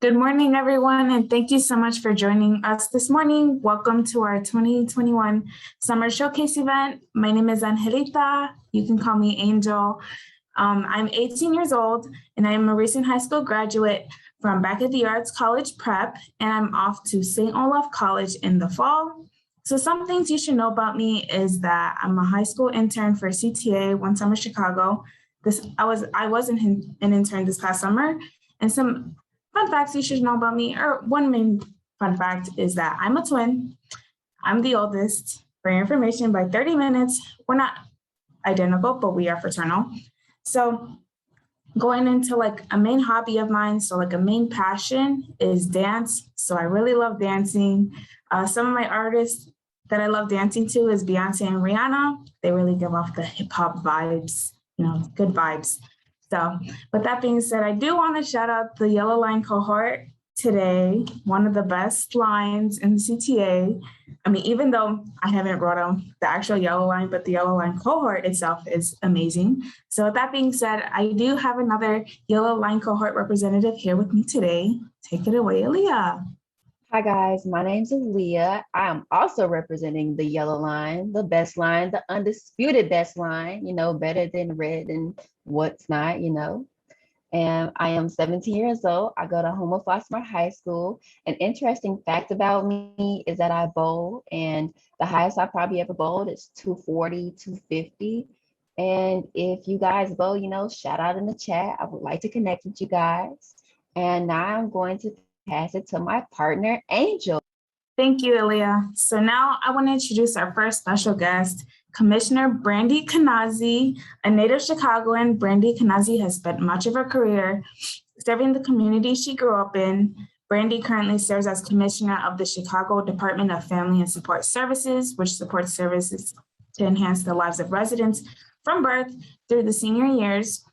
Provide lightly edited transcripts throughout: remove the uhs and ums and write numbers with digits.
Good morning, everyone, and thank you so much for joining us this morning. Welcome to our 2021 Summer Showcase event. My name is Angelita. You can call me Angel. I'm 18 years old, and I am a recent high school graduate from Back at the Arts College Prep, and I'm off to St. Olaf College in the fall. So some things you should know about me is that I'm a high school intern for CTA One Summer Chicago. I was an intern this past summer, and some fun facts you should know about me, or one main fun fact is that I'm a twin. I'm the oldest. For your information, by 30 minutes, we're not identical, but we are fraternal. So going into like a main hobby of mine, so like a main passion is dance. So I really love dancing. Some of my artists that I love dancing to is Beyonce and Rihanna. They really give off the hip hop vibes, good vibes. So with that being said, I do want to shout out the Yellow Line Cohort today, one of the best lines in the CTA. I mean, even though I haven't brought on the actual Yellow Line, but the Yellow Line Cohort itself is amazing. So with that being said, I do have another Yellow Line Cohort representative here with me today. Take it away, Aaliyah. Hi guys, my name's Aaliyah. I am also representing the Yellow Line, the best line, the undisputed best line, better than red and what's not. And I am 17 years old. I go to Homer Flossmoor High School. An interesting fact about me is that I bowl, and the highest I probably ever bowled is 240, 250. And if you guys bowl, shout out in the chat. I would like to connect with you guys. And now I'm going to pass it to my partner, Angel. Thank you, Aaliyah. So now I want to introduce our first special guest, Commissioner Brandy Kanazi, a native Chicagoan. Brandy Kanazi has spent much of her career serving the community she grew up in. Brandy currently serves as Commissioner of the Chicago Department of Family and Support Services, which supports services to enhance the lives of residents from birth through the senior years.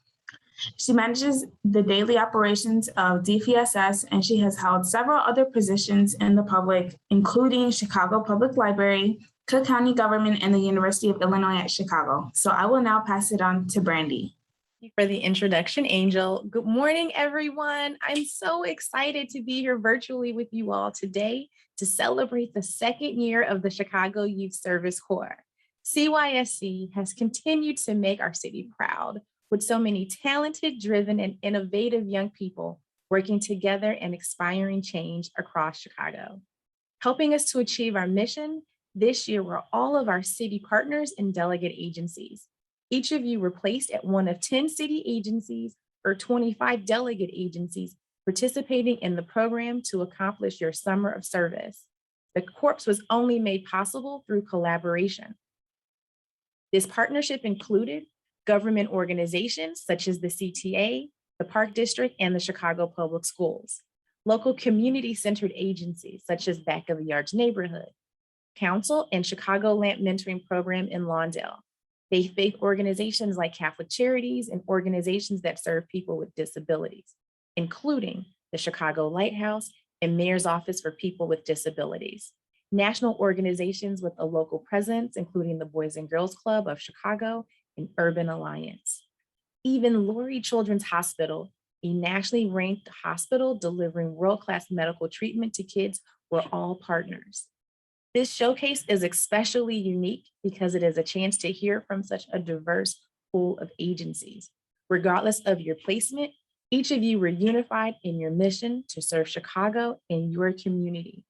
She manages the daily operations of DPSS, and she has held several other positions in the public, including Chicago Public Library, Cook County Government, and the University of Illinois at Chicago. So I will now pass it on to Brandy. Thank you for the introduction, Angel. Good morning, everyone. I'm so excited to be here virtually with you all today to celebrate the second year of the Chicago Youth Service Corps. CYSC has continued to make our city proud, with so many talented, driven, and innovative young people working together and inspiring change across Chicago. Helping us to achieve our mission, this year were all of our city partners and delegate agencies. Each of you were placed at one of 10 city agencies or 25 delegate agencies participating in the program to accomplish your summer of service. The Corps was only made possible through collaboration. This partnership included government organizations such as the CTA, the Park District, and the Chicago Public Schools, local community-centered agencies such as Back of the Arts Neighborhood, Council and Chicago Lamp Mentoring Program in Lawndale, faith-based organizations like Catholic Charities, and organizations that serve people with disabilities, including the Chicago Lighthouse and Mayor's Office for People with Disabilities, national organizations with a local presence, including the Boys and Girls Club of Chicago and Urban Alliance. Even Lurie Children's Hospital, a nationally ranked hospital delivering world-class medical treatment to kids, were all partners. This showcase is especially unique because it is a chance to hear from such a diverse pool of agencies. Regardless of your placement, each of you were unified in your mission to serve Chicago and your community,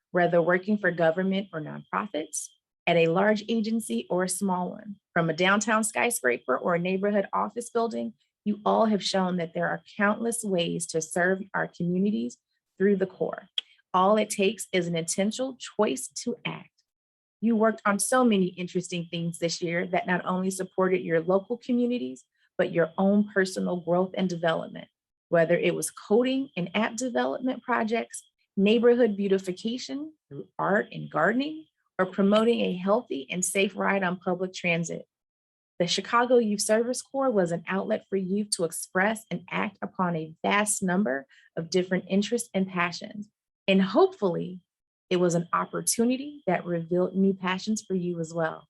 whether working for government or nonprofits, at a large agency or a small one, from a downtown skyscraper or a neighborhood office building. You all have shown that there are countless ways to serve our communities through the Corps. All it takes is an intentional choice to act. You worked on so many interesting things this year that not only supported your local communities, but your own personal growth and development, whether it was coding and app development projects, neighborhood beautification through art and gardening, or promoting a healthy and safe ride on public transit. The Chicago Youth Service Corps was an outlet for youth to express and act upon a vast number of different interests and passions. And hopefully, it was an opportunity that revealed new passions for you as well.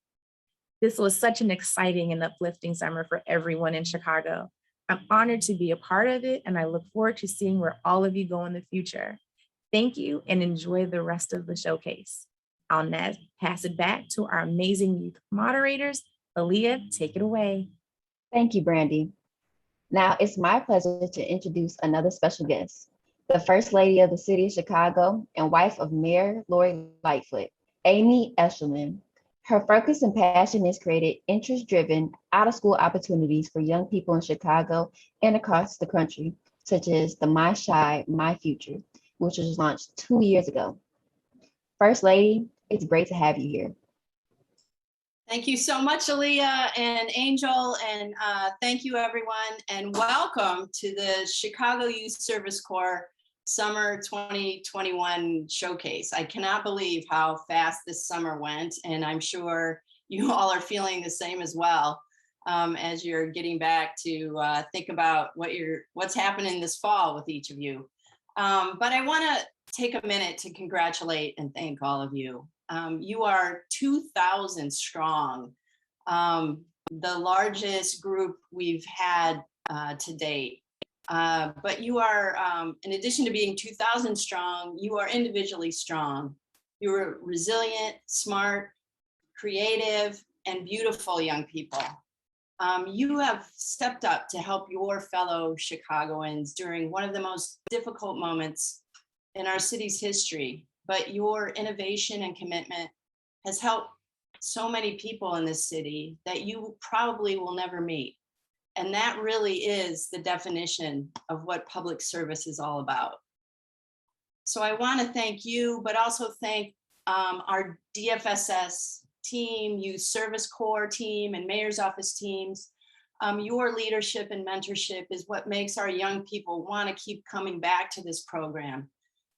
This was such an exciting and uplifting summer for everyone in Chicago. I'm honored to be a part of it, and I look forward to seeing where all of you go in the future. Thank you and enjoy the rest of the showcase. I'll now pass it back to our amazing youth moderators. Aaliyah, take it away. Thank you, Brandy. Now it's my pleasure to introduce another special guest, the First Lady of the City of Chicago and wife of Mayor Lori Lightfoot, Amy Eshelman. Her focus and passion is created interest-driven out-of-school opportunities for young people in Chicago and across the country, such as the My Shy, My Future, which was launched 2 years ago. First Lady, it's great to have you here. Thank you so much, Aaliyah and Angel, and thank you everyone, and welcome to the Chicago Youth Service Corps Summer 2021 Showcase. I cannot believe how fast this summer went, and I'm sure you all are feeling the same as well as you're getting back to think about what's happening this fall with each of you. But I want to take a minute to congratulate and thank all of you. You are 2,000 strong, the largest group we've had to date. But you are, in addition to being 2,000 strong, you are individually strong. You are resilient, smart, creative, and beautiful young people. You have stepped up to help your fellow Chicagoans during one of the most difficult moments in our city's history. But your innovation and commitment has helped so many people in this city that you probably will never meet. And that really is the definition of what public service is all about. So I want to thank you, but also thank our DFSS team, Youth Service Corps team, and Mayor's Office teams. Your leadership and mentorship is what makes our young people want to keep coming back to this program.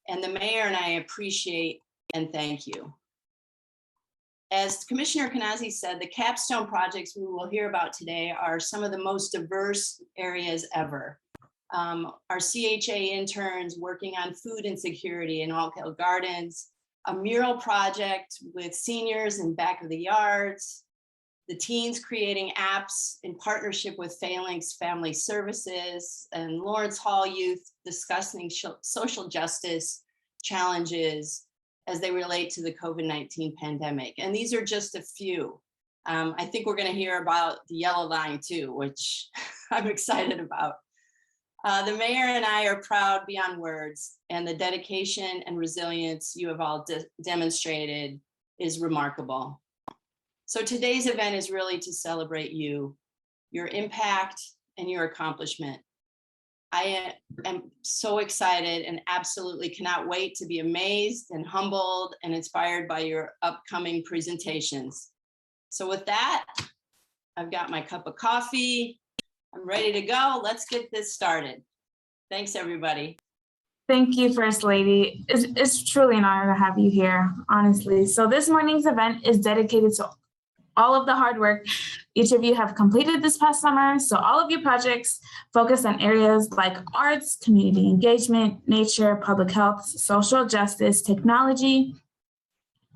And the mayor and I appreciate and thank you. As Commissioner Kanazi said, the capstone projects we will hear about today are some of the most diverse areas ever. Our CHA interns working on food insecurity in Oak Hill Gardens, a mural project with seniors in back of the yards, the teens creating apps in partnership with Phalanx Family Services, and Lawrence Hall Youth discussing social justice challenges as they relate to the COVID-19 pandemic. And these are just a few. I think we're going to hear about the yellow line too, which I'm excited about. The mayor and I are proud beyond words, and the dedication and resilience you have all demonstrated is remarkable. So today's event is really to celebrate you, your impact, and your accomplishment. I am so excited and absolutely cannot wait to be amazed and humbled and inspired by your upcoming presentations. So with that, I've got my cup of coffee. I'm ready to go. Let's get this started. Thanks, everybody. Thank you, First Lady. It's truly an honor to have you here, honestly. So this morning's event is dedicated to all of the hard work each of you have completed this past summer. So all of your projects focus on areas like arts, community engagement, nature, public health, social justice, technology,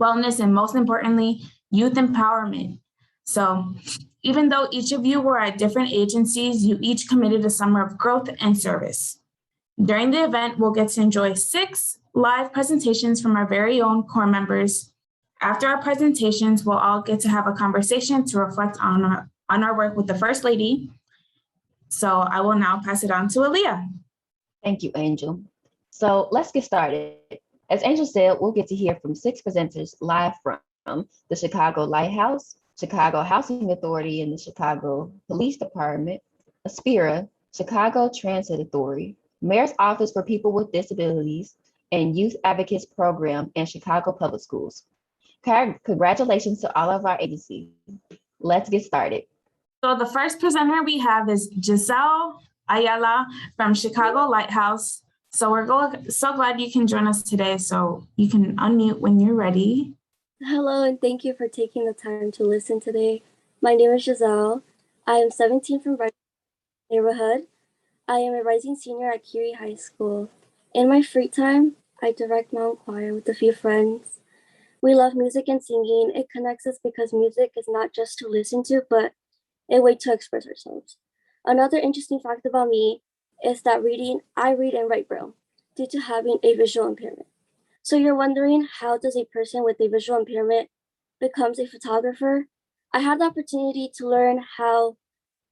wellness, and most importantly, youth empowerment. So even though each of you were at different agencies, you each committed a summer of growth and service. During the event, we'll get to enjoy 6 live presentations from our very own core members. After our presentations, we'll all get to have a conversation to reflect on our work with the First Lady. So I will now pass it on to Aaliyah. Thank you, Angel. So let's get started. As Angel said, we'll get to hear from 6 presenters live from the Chicago Lighthouse, Chicago Housing Authority and the Chicago Police Department, Aspira, Chicago Transit Authority, Mayor's Office for People with Disabilities, and Youth Advocates Program and Chicago Public Schools. Congratulations to all of our agencies. Let's get started. So the first presenter we have is Giselle Ayala from Chicago Lighthouse. So we're so glad you can join us today. So you can unmute when you're ready. Hello, and thank you for taking the time to listen today. My name is Giselle. I am 17 from Brighton neighborhood. I am a rising senior at Curie High School. In my free time, I direct my own choir with a few friends. We love music and singing. It connects us because music is not just to listen to, but a way to express ourselves. Another interesting fact about me is that I read and write Braille due to having a visual impairment. So you're wondering, how does a person with a visual impairment becomes a photographer? I had the opportunity to learn how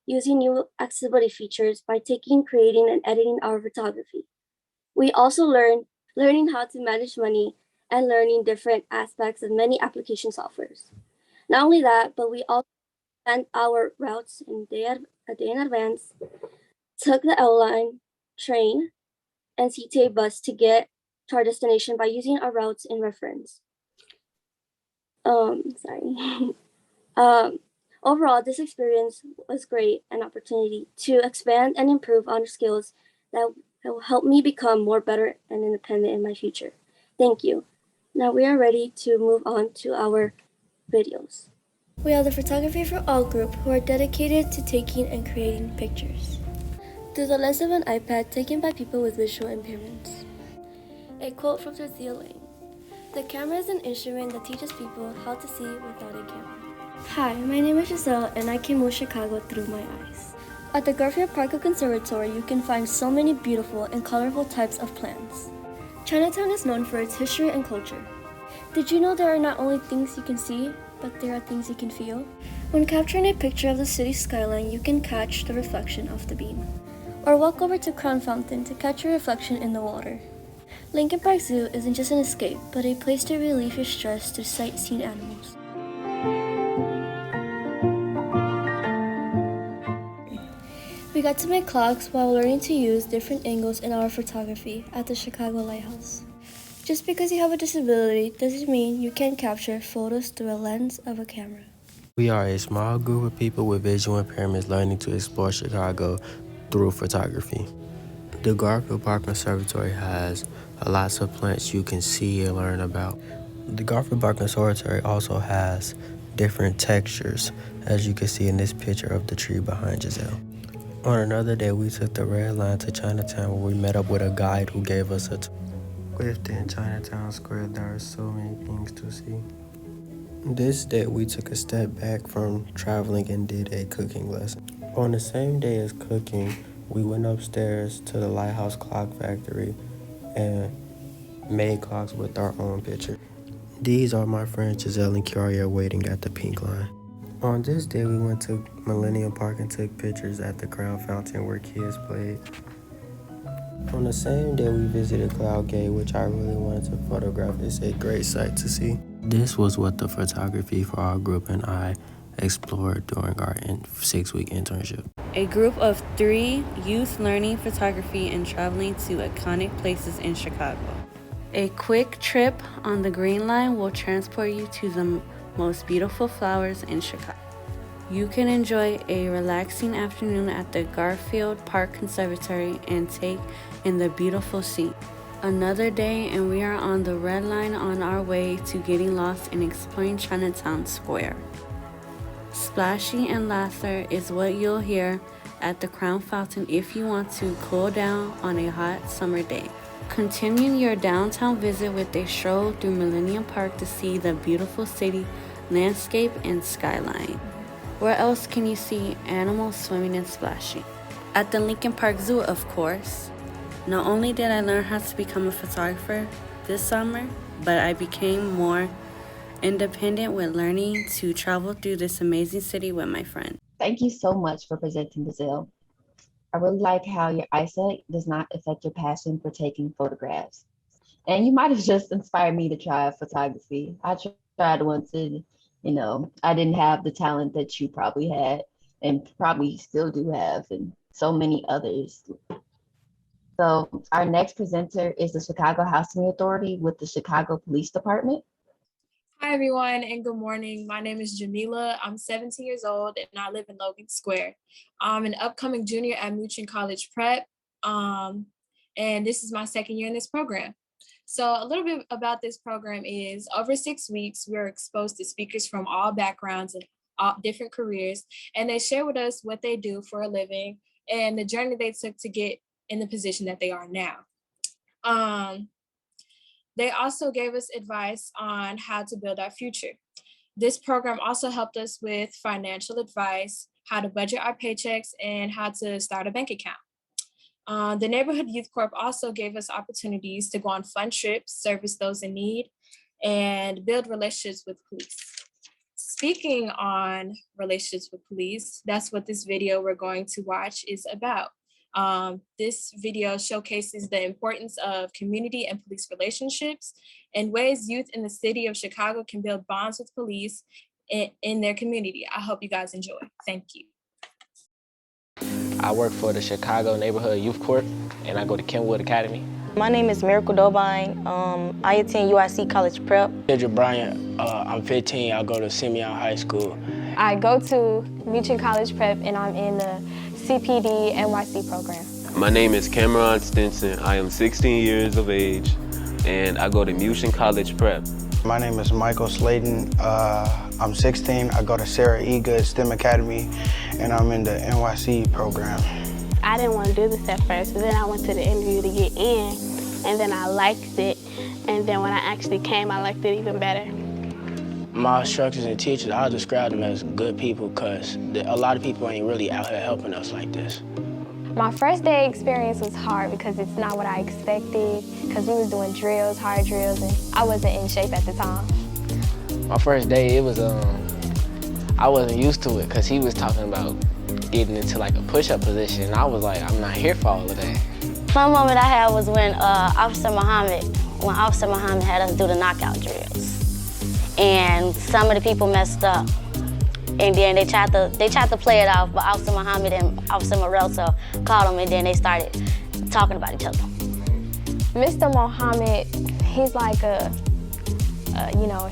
using new accessibility features by creating, and editing our photography. We also learning how to manage money and learning different aspects of many application softwares. Not only that, but we also planned our routes a day in advance, took the L line, train, and CTA bus to get to our destination by using our routes in reference. Sorry. Overall, this experience was great, an opportunity to expand and improve on skills that will help me become more better and independent in my future. Thank you. Now we are ready to move on to our videos. We are the Photography for All group, who are dedicated to taking and creating pictures through the lens of an iPad taken by people with visual impairments. A quote from Dorothea Lane: "The camera is an instrument that teaches people how to see without a camera." Hi, my name is Giselle, and I can move Chicago through my eyes. At the Garfield Park Conservatory, you can find so many beautiful and colorful types of plants. Chinatown is known for its history and culture. Did you know there are not only things you can see, but there are things you can feel? When capturing a picture of the city's skyline, you can catch the reflection of the beam. Or walk over to Crown Fountain to catch your reflection in the water. Lincoln Park Zoo isn't just an escape, but a place to relieve your stress through sightseeing animals. We got to make clocks while learning to use different angles in our photography at the Chicago Lighthouse. Just because you have a disability doesn't mean you can't capture photos through a lens of a camera. We are a small group of people with visual impairments learning to explore Chicago through photography. The Garfield Park Conservatory has lots of plants you can see and learn about. The Garfield Park Conservatory also has different textures, as you can see in this picture of the tree behind Giselle. On another day, we took the red line to Chinatown, where we met up with a guide who gave us a tour. Within Chinatown Square, there are so many things to see. This day, we took a step back from traveling and did a cooking lesson. On the same day as cooking, we went upstairs to the Lighthouse Clock Factory and made clocks with our own picture. These are my friends Giselle and Kiaria waiting at the pink line. On this day, we went to Millennium Park and took pictures at the Crown Fountain where kids played. On the same day, we visited Cloud Gate, which I really wanted to photograph. It's a great sight to see. This was what the Photography for Our group and I explored during our 6-week internship. A group of 3 youth learning photography and traveling to iconic places in Chicago. A quick trip on the Green Line will transport you to the most beautiful flowers in Chicago. You can enjoy a relaxing afternoon at the Garfield Park Conservatory and take in the beautiful scene. Another day and we are on the Red Line on our way to getting lost and exploring Chinatown Square. Splashing and laughter is what you'll hear at the Crown Fountain if you want to cool down on a hot summer day. Continuing your downtown visit with a stroll through Millennium Park to see the beautiful city landscape and skyline. Where else can you see animals swimming and splashing? At the Lincoln Park Zoo, of course. Not only did I learn how to become a photographer this summer, but I became more independent with learning to travel through this amazing city with my friends. Thank you so much for presenting, Giselle. I really like how your eyesight does not affect your passion for taking photographs. And you might have just inspired me to try photography. I tried once and, I didn't have the talent that you probably had and probably still do have, and so many others. So our next presenter is the Chicago Housing Authority with the Chicago Police Department. Hi, everyone, and good morning. My name is Jamila. I'm 17 years old, and I live in Logan Square. I'm an upcoming junior at Muchin College Prep, and this is my second year in this program. So a little bit about this program is over 6 weeks, we're exposed to speakers from all backgrounds and all different careers, and they share with us what they do for a living and the journey they took to get in the position that they are now. They also gave us advice on how to build our future. This program also helped us with financial advice, how to budget our paychecks, and how to start a bank account. The Neighborhood Youth Corp also gave us opportunities to go on fun trips, service those in need, and build relationships with police. Speaking on relationships with police, that's what this video we're going to watch is about. This video showcases the importance of community and police relationships and ways youth in the city of Chicago can build bonds with police in their community. I hope you guys enjoy. Thank you. I work for the Chicago Neighborhood Youth Corp, and I go to Kenwood Academy. My name is Miracle Dobine. I attend UIC College Prep. Kendrick Bryant, I'm 15, I go to Simeon High School. I go to Meacham College Prep and I'm in the CPD NYC program. My name is Cameron Stinson. I am 16 years of age and I go to Meacham College Prep. My name is Michael Slayton. I'm 16. I go to Sarah E. Good STEM Academy and I'm in the NYC program. I didn't want to do this at first, but then I went to the interview to get in, and then I liked it, and then when I actually came, I liked it even better. My instructors and teachers, I'll describe them as good people because a lot of people ain't really out here helping us like this. My first day experience was hard because it's not what I expected, because we was doing drills, hard drills, and I wasn't in shape at the time. My first day, it was, I wasn't used to it because he was talking about getting into like a push-up position. I was like, I'm not here for all of that. One moment I had was when Officer Muhammad had us do the knockout drills. And some of the people messed up. And then they tried to play it off, but Officer Muhammad and Officer Morelso called them and then they started talking about each other. Mr. Mohammed, he's like a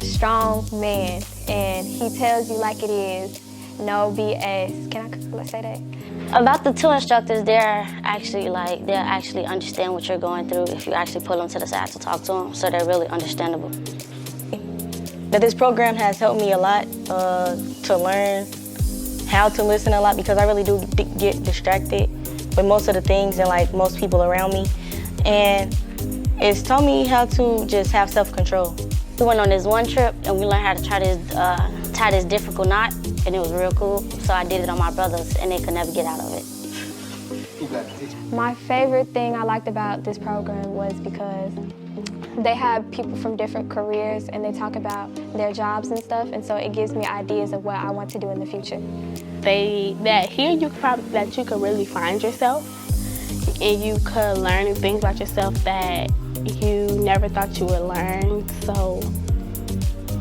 strong man, and he tells you like it is. No BS. Can I say that? About the two instructors, they're actually understand what you're going through if you actually pull them to the side to talk to them, so they're really understandable. But this program has helped me a lot to learn how to listen a lot because I really do get distracted with most of the things and like most people around me. And it's taught me how to just have self-control. We went on this one trip and we learned how to tie this difficult knot, and it was real cool. So I did it on my brothers and they could never get out of it. My favorite thing I liked about this program was because they have people from different careers and they talk about their jobs and stuff, and so it gives me ideas of what I want to do in the future. That you could really find yourself and you could learn things about yourself that you never thought you would learn. So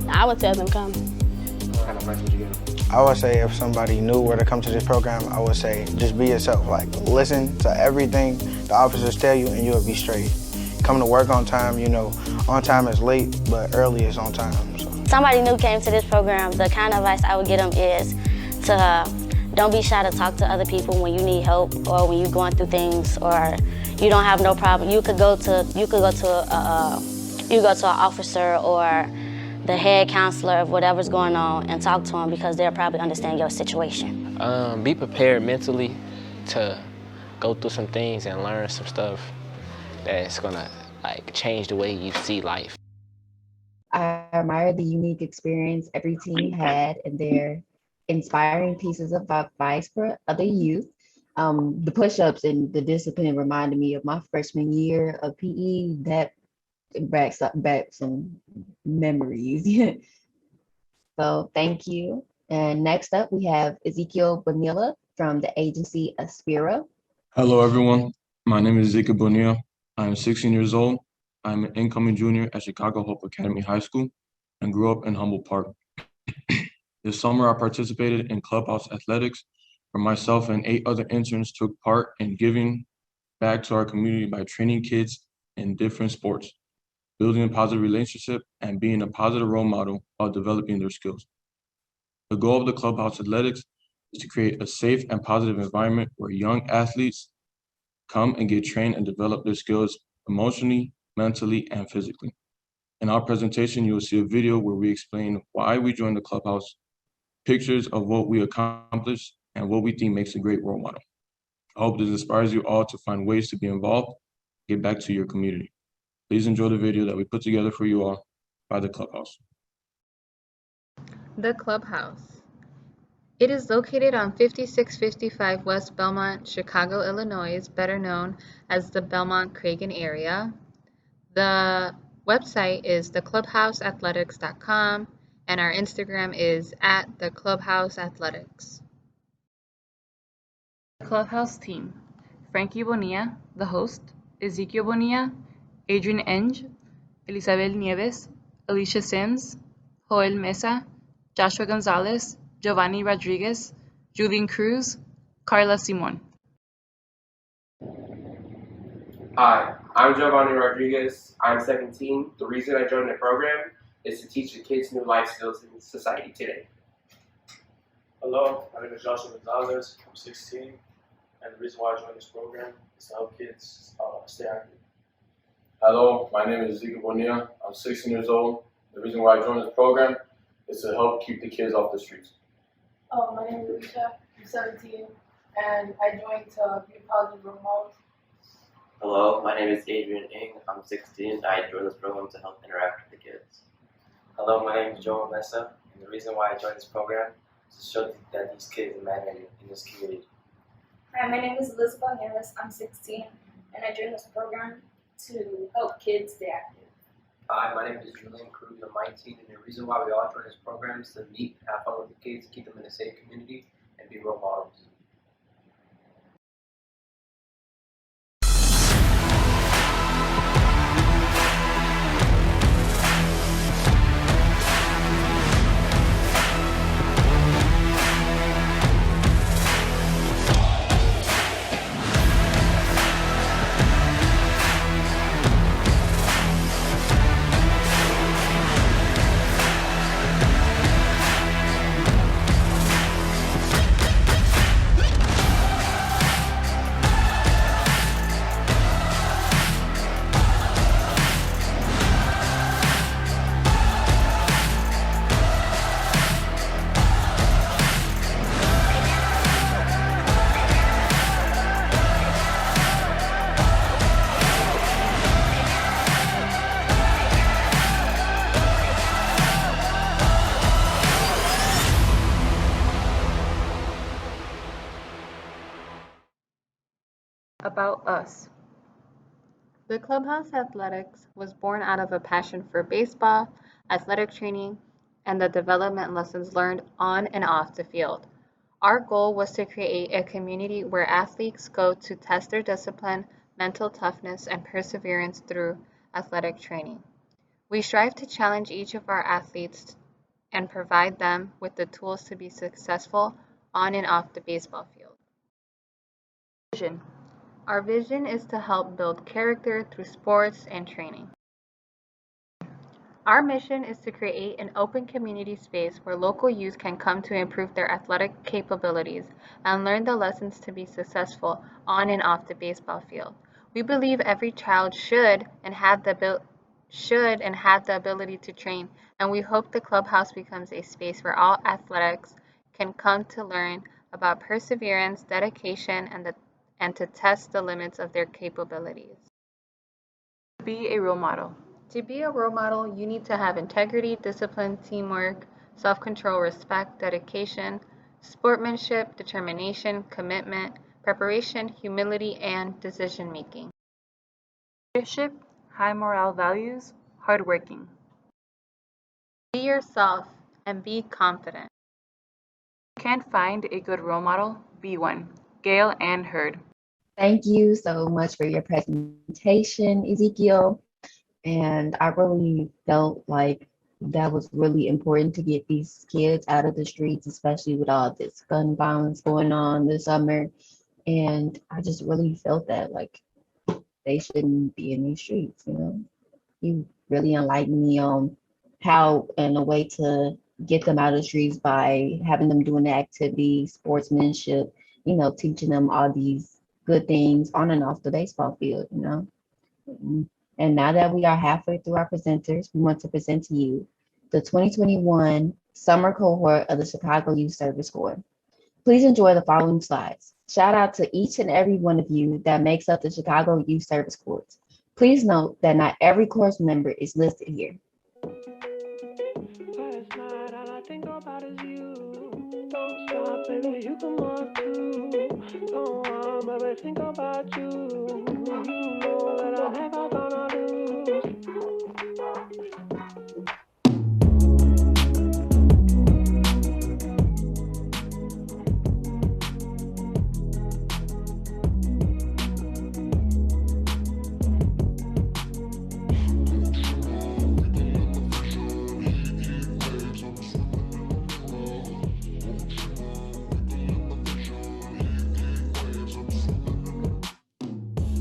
I would tell them come. What kind of advice would you give them? I would say if somebody knew where to come to this program, I would say just be yourself. Like listen to everything the officers tell you and you'll be straight. Come to work on time, on time is late, but early is on time. So. Somebody new came to this program, the kind of advice I would give them is to don't be shy to talk to other people when you need help or when you're going through things or you don't have no problem. You could go to an officer or the head counselor of whatever's going on and talk to them because they'll probably understand your situation. Be prepared mentally to go through some things and learn some stuff that's gonna change the way you see life. I admire the unique experience every team had and their inspiring pieces of advice for other youth. The push-ups and the discipline reminded me of my freshman year of PE. That backs back some memories. So thank you. And next up we have Ezekiel Bonilla from the agency Aspira. Hello everyone, my name is Ezekiel Bonilla. I am 16 years old. I'm an incoming junior at Chicago Hope Academy High School and grew up in Humboldt Park. This summer, I participated in Clubhouse athletics, where myself and 8 other interns took part in giving back to our community by training kids in different sports, building a positive relationship, and being a positive role model while developing their skills. The goal of the Clubhouse athletics is to create a safe and positive environment where young athletes come and get trained and develop their skills emotionally, mentally, and physically. In our presentation, you will see a video where we explain why we joined the Clubhouse, pictures of what we accomplished, and what we think makes a great role model. I hope this inspires you all to find ways to be involved, get back to your community. Please enjoy the video that we put together for you all by the Clubhouse. The Clubhouse. It is located on 5655 West Belmont, Chicago, Illinois, better known as the Belmont-Cragen area. The website is theclubhouseathletics.com, and our Instagram is @theclubhouseathletics. Clubhouse team: Frankie Bonilla, the host, Ezekiel Bonilla, Adrian Enge, Elizabeth Nieves, Alicia Sims, Joel Mesa, Joshua Gonzalez, Giovanni Rodriguez, Julian Cruz, Carla Simon. Hi, I'm Giovanni Rodriguez. I'm 17. The reason I joined the program is to teach the kids new life skills in society today. Hello, my name is Joshua Gonzalez. I'm 16, and the reason why I joined this program is to help kids stay active. Hello, my name is Ezekiel Bonilla. I'm 16 years old. The reason why I joined this program is to help keep the kids off the streets. Oh, my name is Alicia. I'm 17, and I joined to be a positive role model. Hello, my name is Adrian Ng. I'm 16. I joined this program to help interact with the kids. Hello, my name is Joel Mesa, and the reason why I joined this program is to show that these kids matter in this community. Hi, my name is Elizabeth Nieves. I'm 16, and I joined this program to help kids stay active. Hi, my name is Julian Cruz. I'm 19, and the reason why we all join this program is to meet, have fun with the kids, keep them in a safe community, and be role models. About us. The Clubhouse Athletics was born out of a passion for baseball, athletic training, and the development lessons learned on and off the field. Our goal was to create a community where athletes go to test their discipline, mental toughness, and perseverance through athletic training. We strive to challenge each of our athletes and provide them with the tools to be successful on and off the baseball field. Vision. Our vision is to help build character through sports and training. Our mission is to create an open community space where local youth can come to improve their athletic capabilities and learn the lessons to be successful on and off the baseball field. We believe every child should and have the ability to train, and we hope the Clubhouse becomes a space where all athletics can come to learn about perseverance, dedication, and to test the limits of their capabilities. Be a role model. To be a role model, you need to have integrity, discipline, teamwork, self-control, respect, dedication, sportsmanship, determination, commitment, preparation, humility, and decision-making. Leadership, high moral values, hardworking. Be yourself and be confident. If you can't find a good role model, be one. Gail and Hurd. Thank you so much for your presentation, Ezekiel. And I really felt like that was really important to get these kids out of the streets, especially with all this gun violence going on this summer. And I just really felt that like they shouldn't be in these streets, you know. You really enlightened me on how and a way to get them out of the streets by having them doing the activity, sportsmanship, you know, teaching them all these good things on and off the baseball field, you know. And now that we are halfway through our presenters, we want to present to you the 2021 summer cohort of the Chicago Youth Service Corps. Please enjoy the following slides. Shout out to each and every one of you that makes up the Chicago Youth Service Corps. Please note that not every course member is listed here. Last night, all I think about is you. Don't stop, baby, you can walk too. Go on, baby, think about you. You know that I have all gonna lose.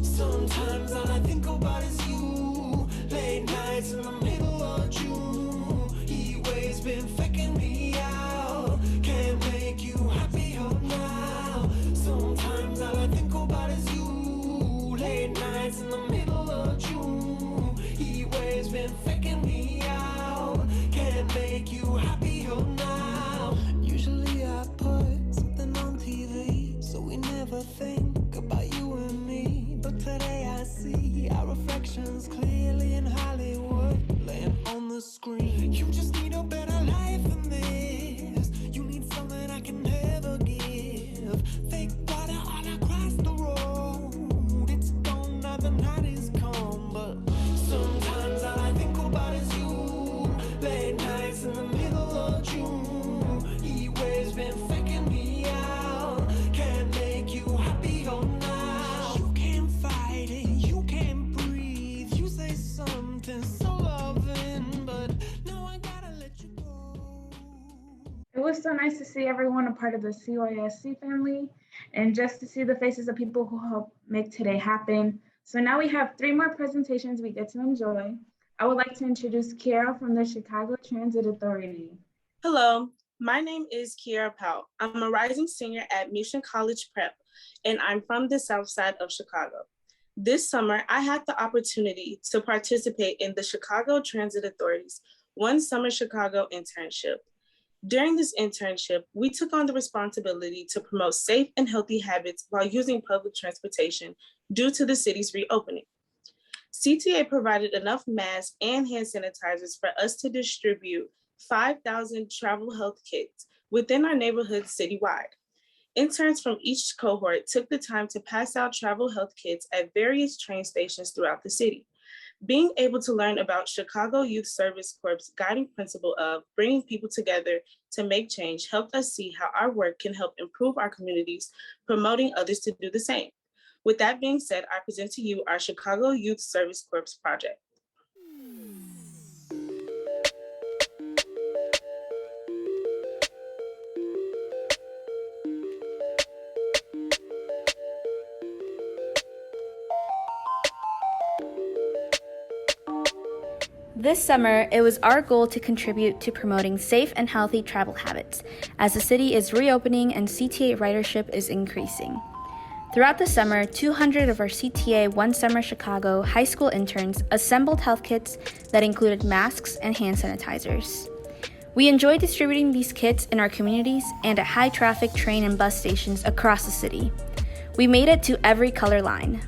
Sometimes all I think about is you. Late nights in the middle of June. Heat waves been faking me out. Can't make you happier now. Sometimes all I think about is you. Late nights in the middle of June. Heat waves been faking me out. Can't make you happier now. Usually I put something on TV, so we never think about you and me. But today I see our reflections clearly in Hollywood, laying on the screen. You just need a better life than this. You need something I can never give. Fake water all across the road. It's gone now, the night is come. But sometimes all I think about is you. Late nights in the middle of June. Heat waves been faking me out. Can't make you happier now. You can't fight it, you can't breathe. You say something so loving, but now I gotta let you go. It was so nice to see everyone a part of the CYSC family and just to see the faces of people who helped make today happen. So now we have 3 more presentations we get to enjoy. I would like to introduce Kiara from the Chicago Transit Authority. Hello, my name is Kiara Powell. I'm a rising senior at Mission College Prep, and I'm from the South Side of Chicago. This summer, I had the opportunity to participate in the Chicago Transit Authority's One Summer Chicago internship. During this internship, we took on the responsibility to promote safe and healthy habits while using public transportation due to the city's reopening. CTA provided enough masks and hand sanitizers for us to distribute 5,000 travel health kits within our neighborhoods citywide. Interns from each cohort took the time to pass out travel health kits at various train stations throughout the city. Being able to learn about Chicago Youth Service Corps' guiding principle of bringing people together to make change helped us see how our work can help improve our communities, promoting others to do the same. With that being said, I present to you our Chicago Youth Service Corps project. This summer, it was our goal to contribute to promoting safe and healthy travel habits, as the city is reopening and CTA ridership is increasing. Throughout the summer, 200 of our CTA One Summer Chicago high school interns assembled health kits that included masks and hand sanitizers. We enjoyed distributing these kits in our communities and at high-traffic train and bus stations across the city. We made it to every color line.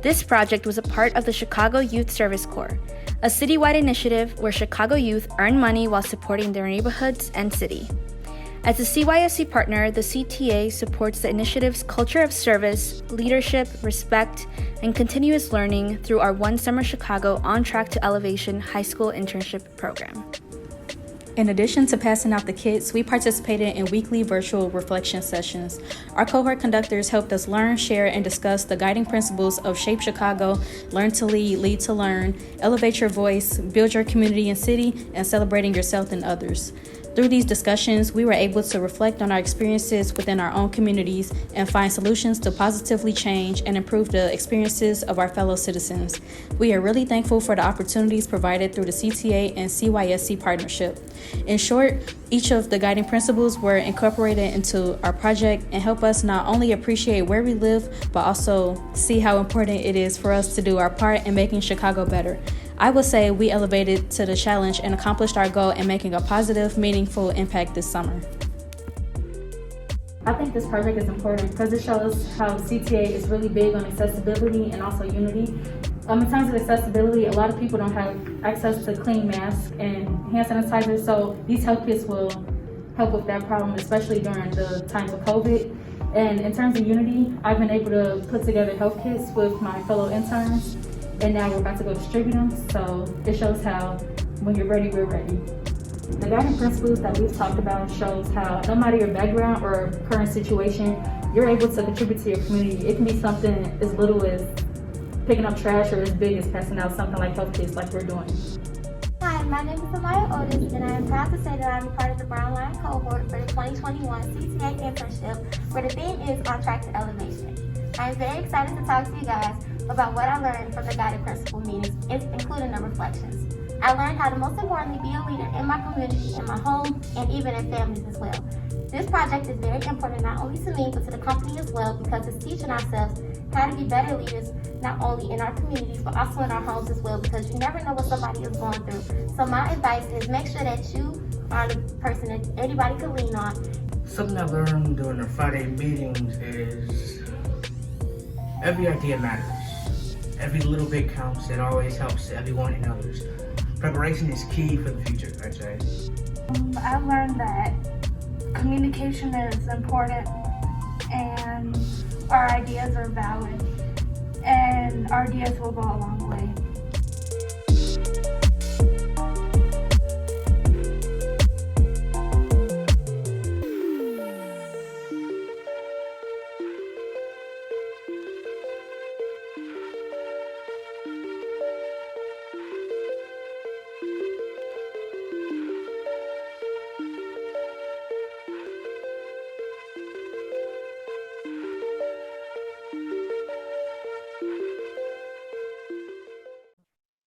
This project was a part of the Chicago Youth Service Corps, a citywide initiative where Chicago youth earn money while supporting their neighborhoods and city. As a CYSC partner, the CTA supports the initiative's culture of service, leadership, respect, and continuous learning through our One Summer Chicago On Track to Elevation high school internship program. In addition to passing out the kits, we participated in weekly virtual reflection sessions. Our cohort conductors helped us learn, share, and discuss the guiding principles of Shape Chicago, Learn to Lead, Lead to Learn, Elevate Your Voice, Build Your Community and City, and Celebrating Yourself and Others. Through these discussions, we were able to reflect on our experiences within our own communities and find solutions to positively change and improve the experiences of our fellow citizens. We are really thankful for the opportunities provided through the CTA and CYSC partnership. In short, each of the guiding principles were incorporated into our project and help us not only appreciate where we live, but also see how important it is for us to do our part in making Chicago better. I would say we elevated to the challenge and accomplished our goal in making a positive, meaningful impact this summer. I think this project is important because it shows how CTA is really big on accessibility and also unity. In terms of accessibility, a lot of people don't have access to clean masks and hand sanitizer, so these health kits will help with that problem, especially during the times of COVID. And in terms of unity, I've been able to put together health kits with my fellow interns, and now we're about to go distribute them. So it shows how when you're ready, we're ready. The guiding principles that we've talked about shows how no matter your background or current situation, you're able to contribute to your community. It can be something as little as picking up trash or as big as passing out something like health kits like we're doing. Hi, my name is Amaya Otis, and I am proud to say that I'm a part of the Brown Line Cohort for the 2021 CTA internship, where the theme is On Track to Elevation. I am very excited to talk to you guys about what I learned from the guided principle meetings, including the reflections. I learned how to most importantly be a leader in my community, in my home, and even in families as well. This project is very important not only to me, but to the company as well, because it's teaching ourselves how to be better leaders, not only in our communities, but also in our homes as well, because you never know what somebody is going through. So my advice is make sure that you are the person that anybody can lean on. Something I learned during the Friday meetings is every idea matters. Every little bit counts. It always helps everyone and others. Preparation is key for the future, I'd say. I've learned that communication is important and our ideas are valid and our ideas will go a long way.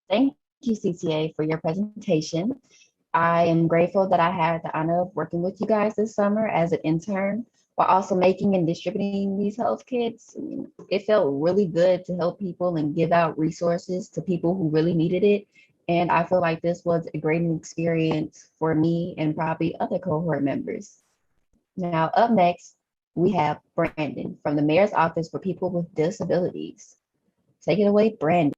Thank you, CTA, for your presentation. I am grateful that I had the honor of working with you guys this summer as an intern while also making and distributing these health kits. It felt really good to help people and give out resources to people who really needed it. And I feel like this was a great experience for me and probably other cohort members. Now, up next, we have Brandon from the Mayor's Office for People with Disabilities. Take it away, Brandon.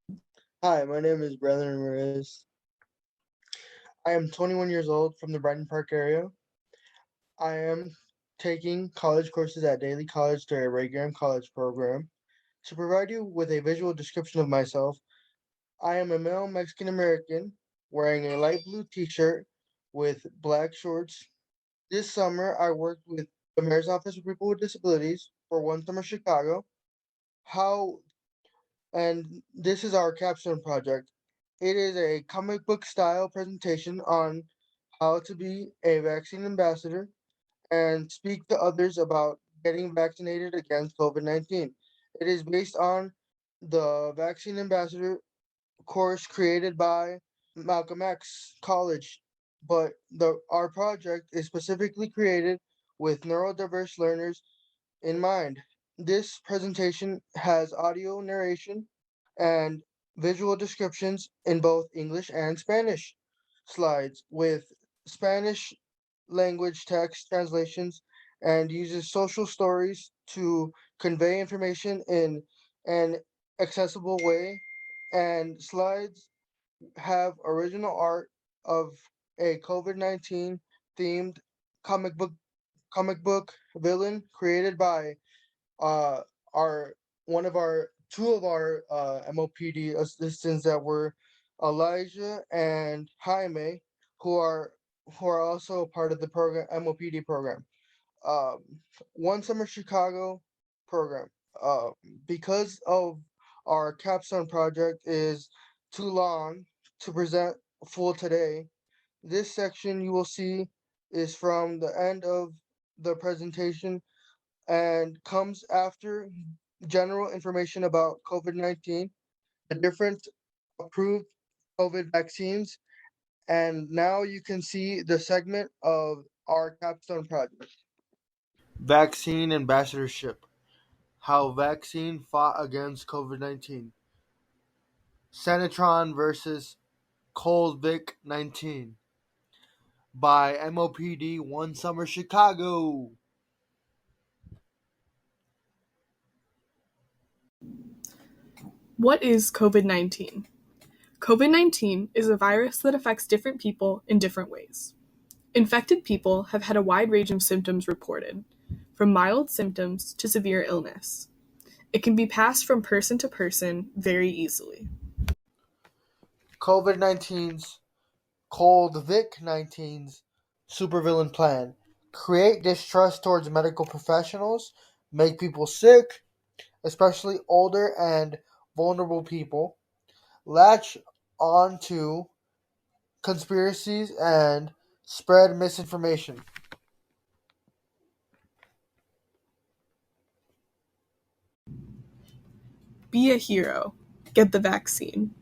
Hi, my name is Brandon Ramirez. I am 21 years old from the Brighton Park area. I am taking college courses at Daly College through a Ray Graham College program. To provide you with a visual description of myself, I am a male Mexican American wearing a light blue t-shirt with black shorts. This summer, I worked with the Mayor's Office for People with Disabilities for One Summer Chicago. And this is our capstone project. It is a comic book style presentation on how to be a vaccine ambassador and speak to others about getting vaccinated against COVID-19. It is based on the vaccine ambassador course created by Malcolm X College, but our project is specifically created with neurodiverse learners in mind. This presentation has audio narration and visual descriptions in both English and Spanish slides with Spanish language text translations and uses social stories to convey information in an accessible way. And slides have original art of a COVID-19 themed comic book villain created by our one of our two of our MOPD assistants that were Elijah and Jaime, who are also part of the program MOPD program. Um, One Summer Chicago program. Because of our capstone project is too long to present full today, this section you will see is from the end of the presentation and comes after general information about COVID-19, the different approved COVID vaccines, and now you can see the segment of our capstone project. Vaccine ambassadorship. How vaccine fought against COVID-19. Senatron versus COVID-19 by MOPD One Summer Chicago. What is COVID-19? COVID-19 is a virus that affects different people in different ways. Infected people have had a wide range of symptoms reported, from mild symptoms to severe illness. It can be passed from person to person very easily. COVID-19's called Vic-19's supervillain plan. Create distrust towards medical professionals, make people sick, especially older and vulnerable people, latch on to conspiracies, and spread misinformation. Be a hero. Get the vaccine.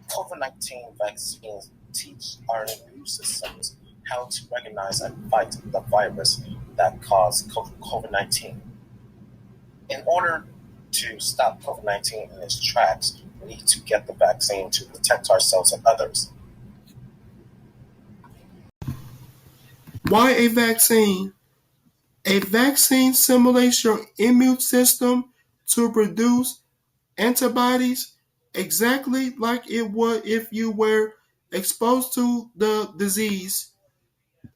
COVID-19 vaccines teach our immune systems how to recognize and fight the virus that caused COVID-19. In order to stop COVID-19 in its tracks, we need to get the vaccine to protect ourselves and others. Why a vaccine? A vaccine simulates your immune system to produce antibodies exactly like it would if you were exposed to the disease.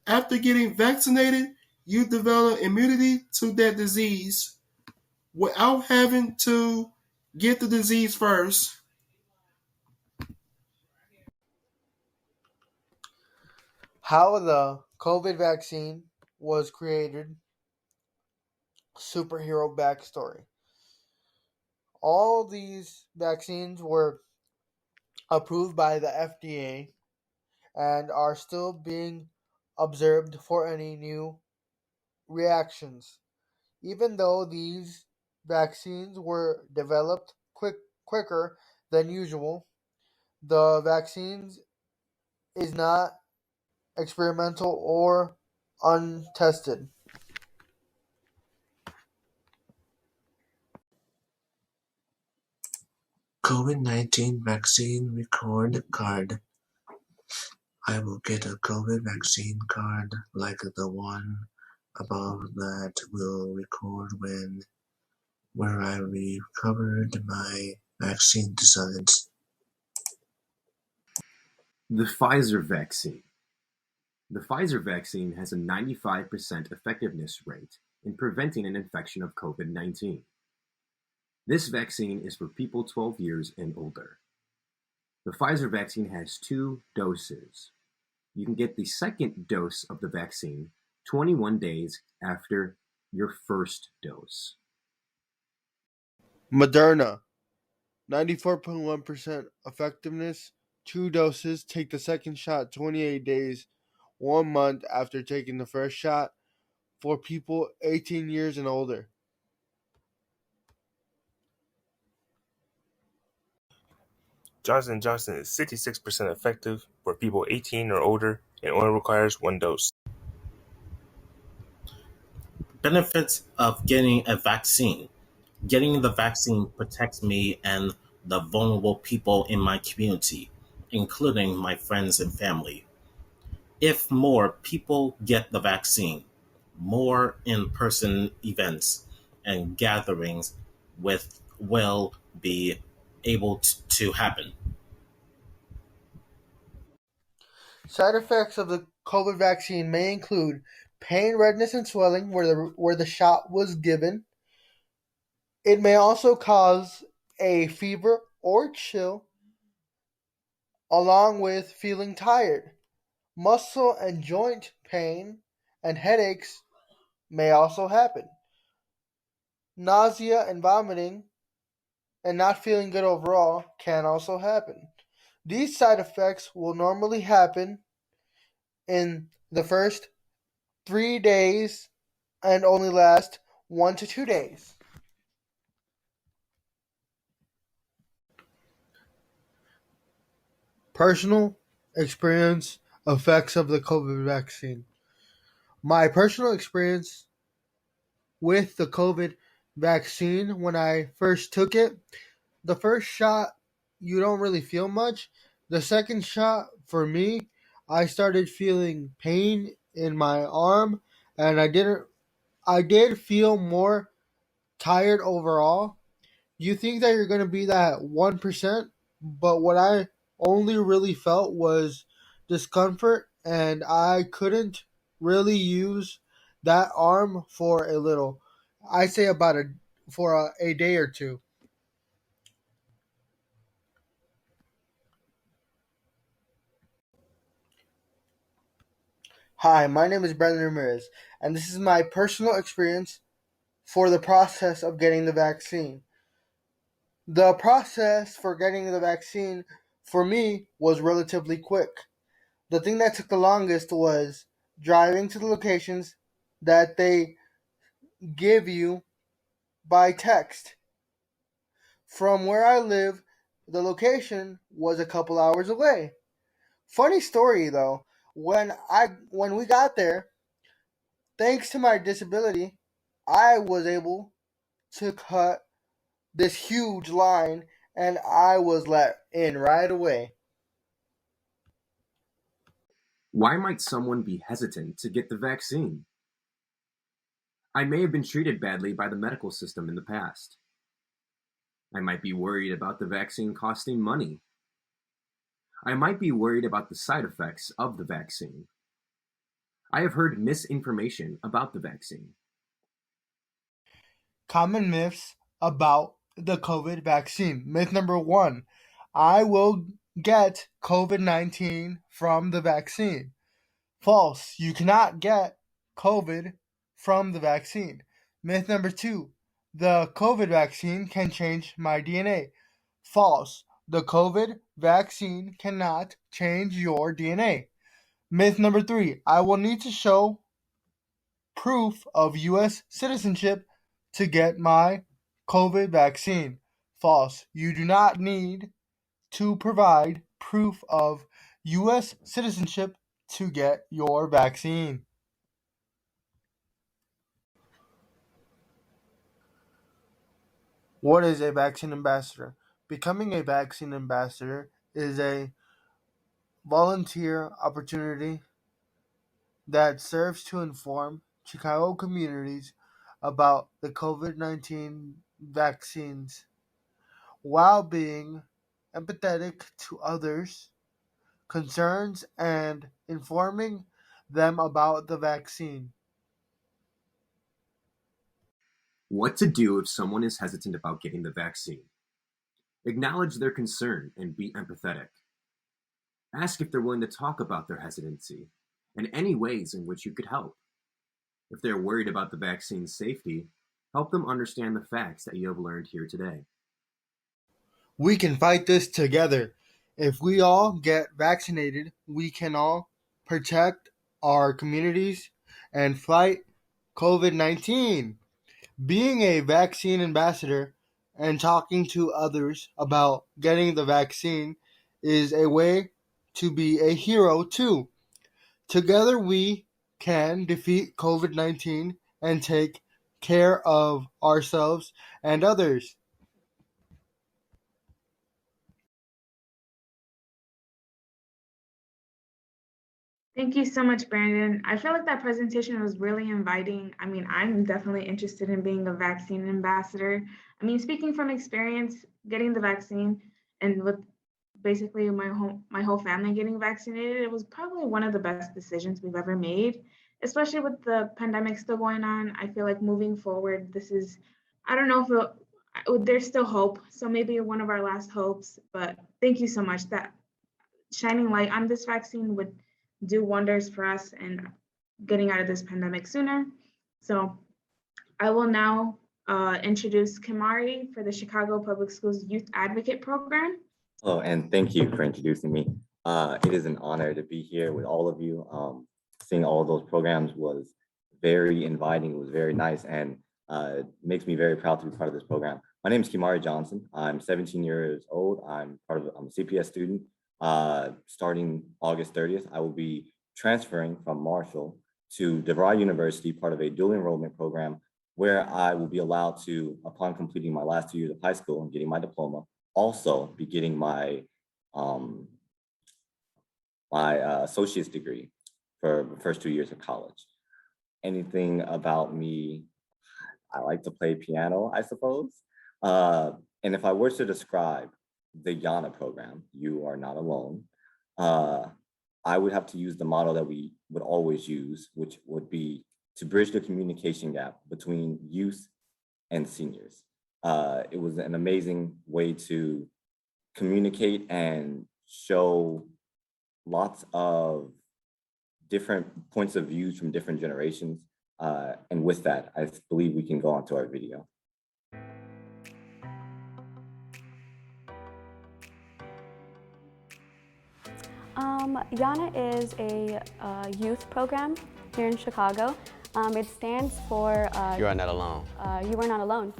After getting vaccinated, you develop immunity to that disease without having to get the disease first. How the COVID vaccine was created. Superhero backstory. All these vaccines were approved by the FDA and are still being observed for any new reactions. Even though these vaccines were developed quicker than usual, the vaccines is not experimental or untested. COVID-19 vaccine record card. I will get a COVID vaccine card like the one above that will record where I recovered my vaccine designs. The Pfizer vaccine. The Pfizer vaccine has a 95% effectiveness rate in preventing an infection of COVID-19. This vaccine is for people 12 years and older. The Pfizer vaccine has 2 doses. You can get the second dose of the vaccine 21 days after your first dose. Moderna, 94.1% effectiveness, 2 doses. Take the second shot 28 days, 1 month after taking the first shot for people 18 years and older. Johnson & Johnson is 66% effective for people 18 or older and only requires 1 dose. Benefits of getting a vaccine. Getting the vaccine protects me and the vulnerable people in my community, including my friends and family. If more people get the vaccine, more in-person events and gatherings will be able to happen. Side effects of the COVID vaccine may include pain, redness, and swelling where the shot was given. It may also cause a fever or chill, along with feeling tired. Muscle and joint pain and headaches may also happen. Nausea and vomiting and not feeling good overall can also happen. These side effects will normally happen in the first 3 days and only last 1 to 2 days. Personal experience effects of the COVID vaccine. My personal experience with the COVID vaccine when I first took it, the first shot, you don't really feel much. The second shot, for me, I started feeling pain in my arm, and I did feel more tired overall. You think that you're going to be that 1%? but what I only really felt was discomfort, and I couldn't really use that arm for a little. I say about a day or two. Hi, my name is Brandon Ramirez, and this is my personal experience for the process of getting the vaccine. The process for getting the vaccine for me was relatively quick. The thing that took the longest was driving to the locations that they give you by text. From where I live, the location was a couple hours away. Funny story though, when we got there, thanks to my disability, I was able to cut this huge line and I was let in right away. Why might someone be hesitant to get the vaccine? I may have been treated badly by the medical system in the past. I might be worried about the vaccine costing money. I might be worried about the side effects of the vaccine. I have heard misinformation about the vaccine. Common myths about the COVID vaccine. Myth number 1: I will get COVID-19 from the vaccine. False. You cannot get COVID from the vaccine. Myth number 2: the COVID vaccine can change my DNA. False. The COVID vaccine cannot change your DNA. Myth number 3: I will need to show proof of U.S. citizenship to get my COVID vaccine. False. You do not need to provide proof of U.S. citizenship to get your vaccine. What is a vaccine ambassador? Becoming a vaccine ambassador is a volunteer opportunity that serves to inform Chicago communities about the COVID-19 vaccines while being empathetic to others' concerns and informing them about the vaccine. What to do if someone is hesitant about getting the vaccine? Acknowledge their concern and be empathetic. Ask if they're willing to talk about their hesitancy and any ways in which you could help. If they're worried about the vaccine's safety, help them understand the facts that you have learned here today. We can fight this together. If we all get vaccinated, we can all protect our communities and fight COVID-19. Being a vaccine ambassador and talking to others about getting the vaccine is a way to be a hero too. Together we can defeat COVID-19 and take care of ourselves and others. Thank you so much, Brandon. I feel like that presentation was really inviting. I mean, I'm definitely interested in being a vaccine ambassador. I mean, speaking from experience, getting the vaccine and with basically my whole family getting vaccinated, it was probably one of the best decisions we've ever made, especially with the pandemic still going on. I feel like moving forward, this is, I don't know if there's still hope. So maybe one of our last hopes, but thank you so much. That shining light on this vaccine would do wonders for us and getting out of this pandemic sooner. So I will now introduce Kimari for the Chicago Public Schools Youth Advocate Program. Hello, and thank you for introducing me. It is an honor to be here with all of you. Seeing all of those programs was very inviting. It was very nice, and makes me very proud to be part of this program. My name is Kimari Johnson. I'm 17 years old. I'm a CPS student. Starting August 30th, I will be transferring from Marshall to DeVry University, part of a dual enrollment program where I will be allowed to, upon completing my last 2 years of high school and getting my diploma, also be getting my associate's degree for the first 2 years of college. Anything about me, I like to play piano, I suppose. And if I were to describe the YANA program, You Are Not Alone, I would have to use the model that we would always use, which would be to bridge the communication gap between youth and seniors. It was an amazing way to communicate and show lots of different points of views from different generations. And with that, I believe we can go on to our video. YANA is a youth program here in Chicago. It stands for You Are Not Alone. You Are Not Alone.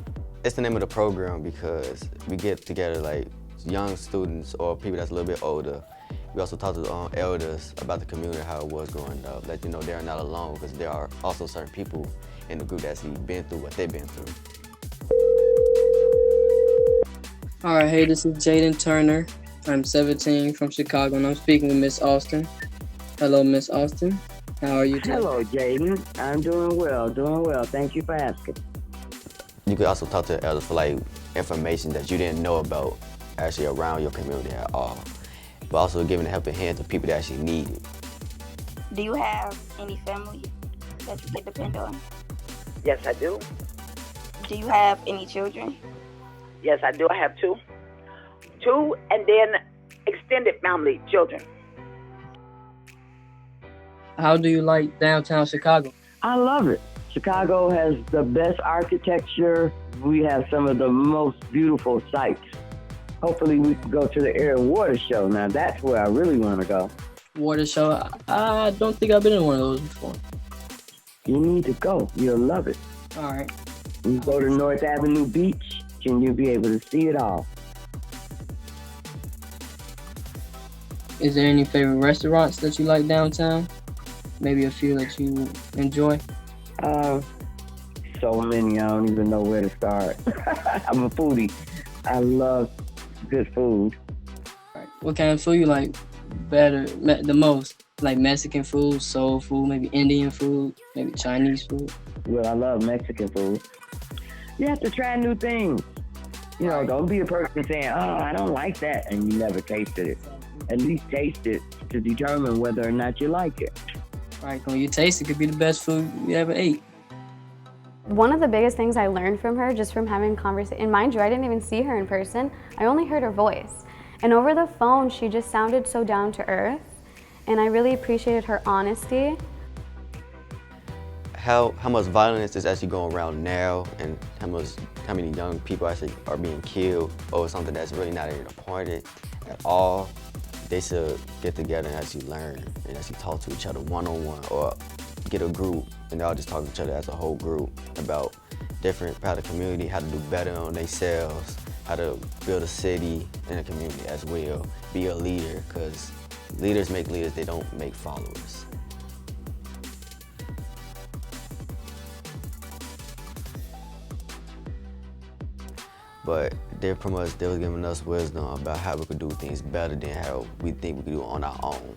It's the name of the program because we get together like young students or people that's a little bit older. We also talk to elders about the community, how it was growing up, let you know they're not alone because there are also certain people in the group that's been through what they've been through. All right, hey, this is Jaden Turner. I'm 17 from Chicago, and I'm speaking with Miss Austin. Hello, Miss Austin. How are you today? Hello, Jaden. I'm doing well, doing well. Thank you for asking. You could also talk to the elders for like information that you didn't know about actually around your community at all, but also giving a helping hand to people that actually need it. Do you have any family that you can depend on? Yes, I do. Do you have any children? Yes, I do. I have two. Two, and then extended family, children. How do you like downtown Chicago? I love it. Chicago has the best architecture. We have some of the most beautiful sights. Hopefully we can go to the Air and Water Show. Now that's where I really want to go. Water show? I don't think I've been in one of those before. You need to go. You'll love it. All right. You go to North Avenue Beach, and you'll be able to see it all. Is there any favorite restaurants that you like downtown? Maybe a few that you enjoy? So many, I don't even know where to start. I'm a foodie. I love good food. Right. What kind of food you like the most? Like Mexican food, soul food, maybe Indian food, maybe Chinese food? Well, I love Mexican food. You have to try new things. You know, don't be a person saying, oh, I don't like that, and you never tasted it. At least taste it to determine whether or not you like it. Right, when you taste it, could be the best food you ever ate. One of the biggest things I learned from her, just from having conversation, and mind you, I didn't even see her in person. I only heard her voice. And over the phone, she just sounded so down to earth. And I really appreciated her honesty. How much violence is actually going around now, and how many young people actually are being killed over something that's really not even important at all. They should get together and actually learn and actually talk to each other one-on-one, or get a group and they all just talk to each other as a whole group about different part of the community, how to do better on themselves, how to build a city and a community as well. Be a leader, because leaders make leaders, they don't make followers. But they was giving us wisdom about how we could do things better than how we think we could do it on our own.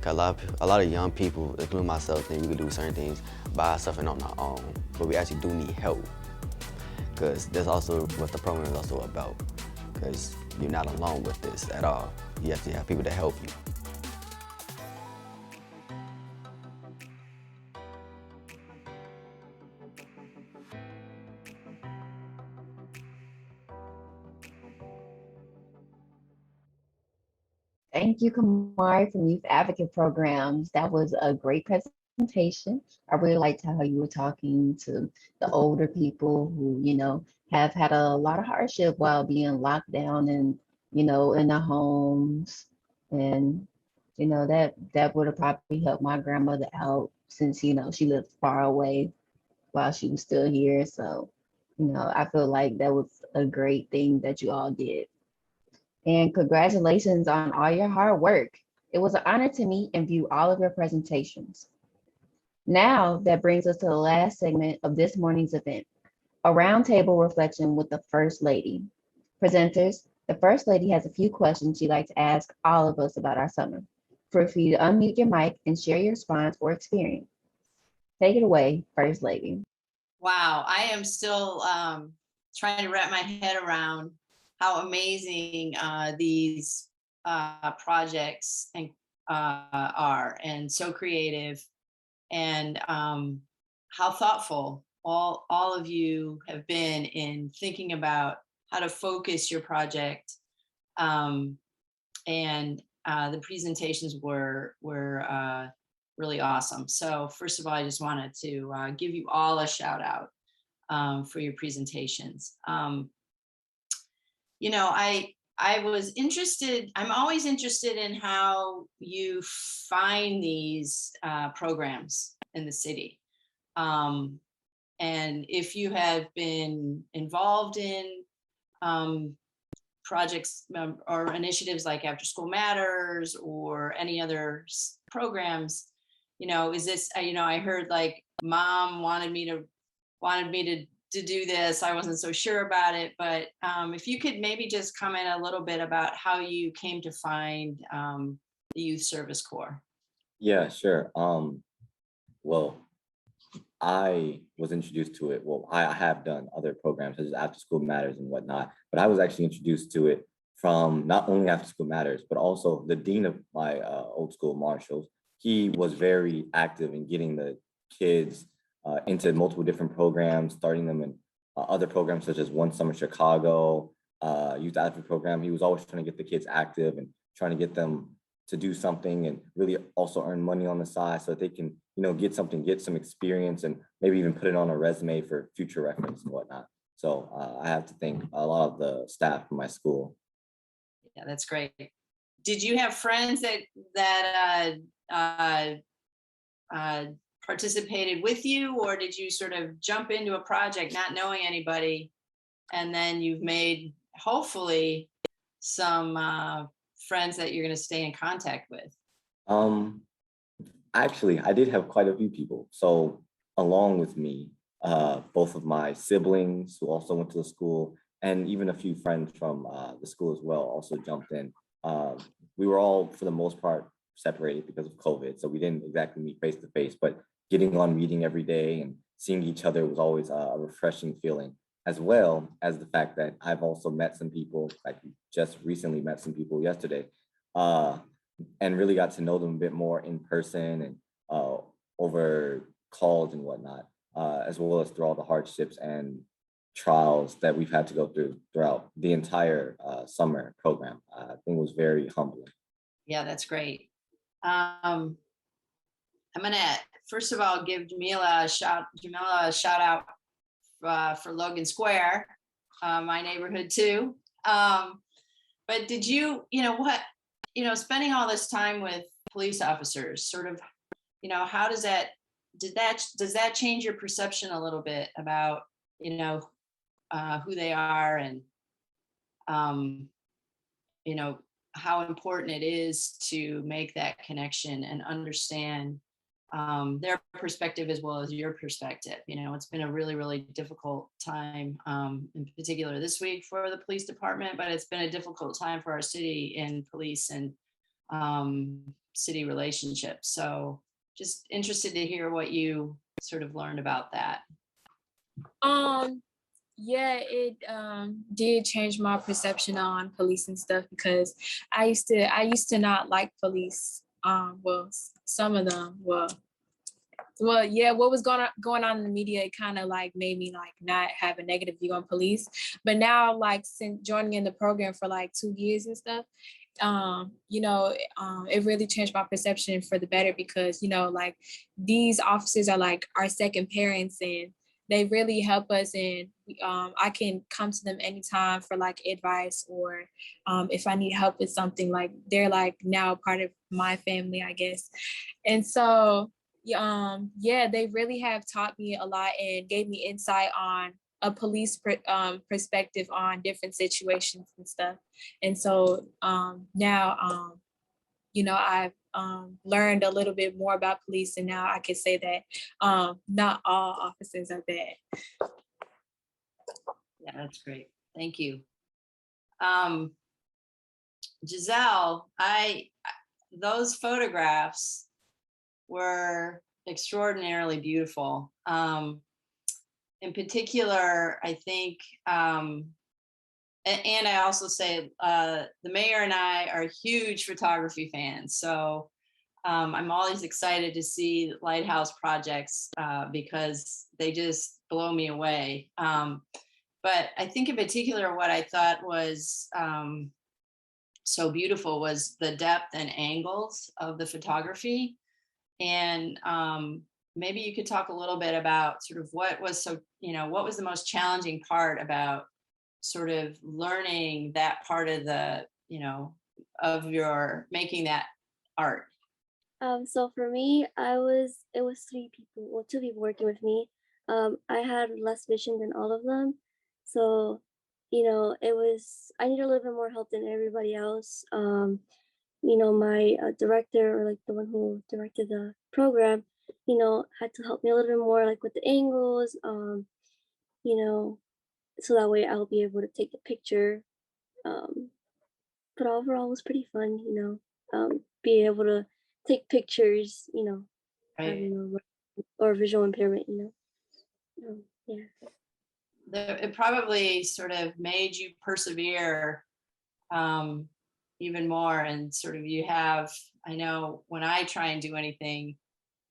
Cause a lot of young people, including myself, think we could do certain things by ourselves and on our own, but we actually do need help. Cause that's also what the program is also about. Cause you're not alone with this at all. You have to have people to help you. Thank you, Kamari from Youth Advocate Programs. That was a great presentation. I really liked how you were talking to the older people who, have had a lot of hardship while being locked down and, in their homes. And, that would have probably helped my grandmother out since, she lived far away while she was still here. So, I feel like that was a great thing that you all did. And congratulations on all your hard work. It was an honor to meet and view all of your presentations. Now that brings us to the last segment of this morning's event, a roundtable reflection with the First Lady. Presenters, the First Lady has a few questions she'd like to ask all of us about our summer. Feel free to unmute your mic and share your response or experience. Take it away, First Lady. Wow, I am still trying to wrap my head around how amazing these projects are, and so creative, and how thoughtful all of you have been in thinking about how to focus your project. And the presentations were really awesome. So first of all, I just wanted to give you all a shout out for your presentations. You know, I was interested, I'm always interested in how you find these programs in the city. And if you have been involved in projects or initiatives like After School Matters or any other programs, you know, is this, you know, I heard like mom wanted me to do this. I wasn't so sure about it, but if you could maybe just comment a little bit about how you came to find the Youth Service Corps. Yeah, sure. Well, I was introduced to it. Well, I have done other programs such as After School Matters and whatnot, but I was actually introduced to it from not only After School Matters, but also the dean of my old school, Marshalls. He was very active in getting the kids into multiple different programs, starting them in other programs such as One Summer Chicago, Youth Advocate Program. He was always trying to get the kids active and trying to get them to do something and really also earn money on the side so that they can, you know, get some experience and maybe even put it on a resume for future reference and whatnot. So I have to thank a lot of the staff from my school. Yeah, that's great. Did you have friends that participated with you, or did you sort of jump into a project not knowing anybody, and then you've made hopefully some friends that you're going to stay in contact with? Actually, I did have quite a few people. So along with me, both of my siblings who also went to the school, and even a few friends from the school as well also jumped in. We were all, for the most part, separated because of COVID, so we didn't exactly meet face to face, but getting on meeting every day and seeing each other was always a refreshing feeling, as well as the fact that I've also met some people, like just recently met some people yesterday, and really got to know them a bit more in person and over calls and whatnot, as well as through all the hardships and trials that we've had to go through throughout the entire summer program. I think it was very humbling. Yeah, that's great. I'm gonna first of all give Jamila a shout out for Logan Square, my neighborhood too. But did you know, spending all this time with police officers, sort of, you know, how does that change your perception a little bit about, you know, who they are, and you know, how important it is to make that connection and understand their perspective as well as your perspective. You know, it's been a really, really difficult time, in particular this week for the police department, but it's been a difficult time for our city and police and city relationships. So just interested to hear what you sort of learned about that. Yeah, it did change my perception on police and stuff, because I used to not like police. Well, some of them. Well, yeah, what was going on in the media, it kind of like made me like not have a negative view on police. But now, like, since joining in the program for like 2 years and stuff, you know, it really changed my perception for the better, because, you know, like, these officers are like our second parents, and they really help us. And I can come to them anytime for like advice, or if I need help with something. Like, they're like now part of my family, I guess. And so yeah, they really have taught me a lot and gave me insight on a police perspective on different situations and stuff. And so now, you know, I've learned a little bit more about police, and now I can say that not all officers are bad. Yeah, that's great. Thank you. Giselle, those photographs were extraordinarily beautiful. In particular, I think and I also say the mayor and I are huge photography fans. So I'm always excited to see lighthouse projects because they just blow me away. But I think in particular, what I thought was so beautiful was the depth and angles of the photography. And maybe you could talk a little bit about sort of what was what was the most challenging part about sort of learning that part of the, of your making that art. So for me, it was three people, well, two people working with me. I had less vision than all of them. So, I need a little bit more help than everybody else. My director, or like the one who directed the program, had to help me a little bit more, like with the angles, so that way I'll be able to take the picture. But overall, it was pretty fun, being able to take pictures, Right. or visual impairment, yeah. It probably sort of made you persevere even more, and sort of I know when I try and do anything,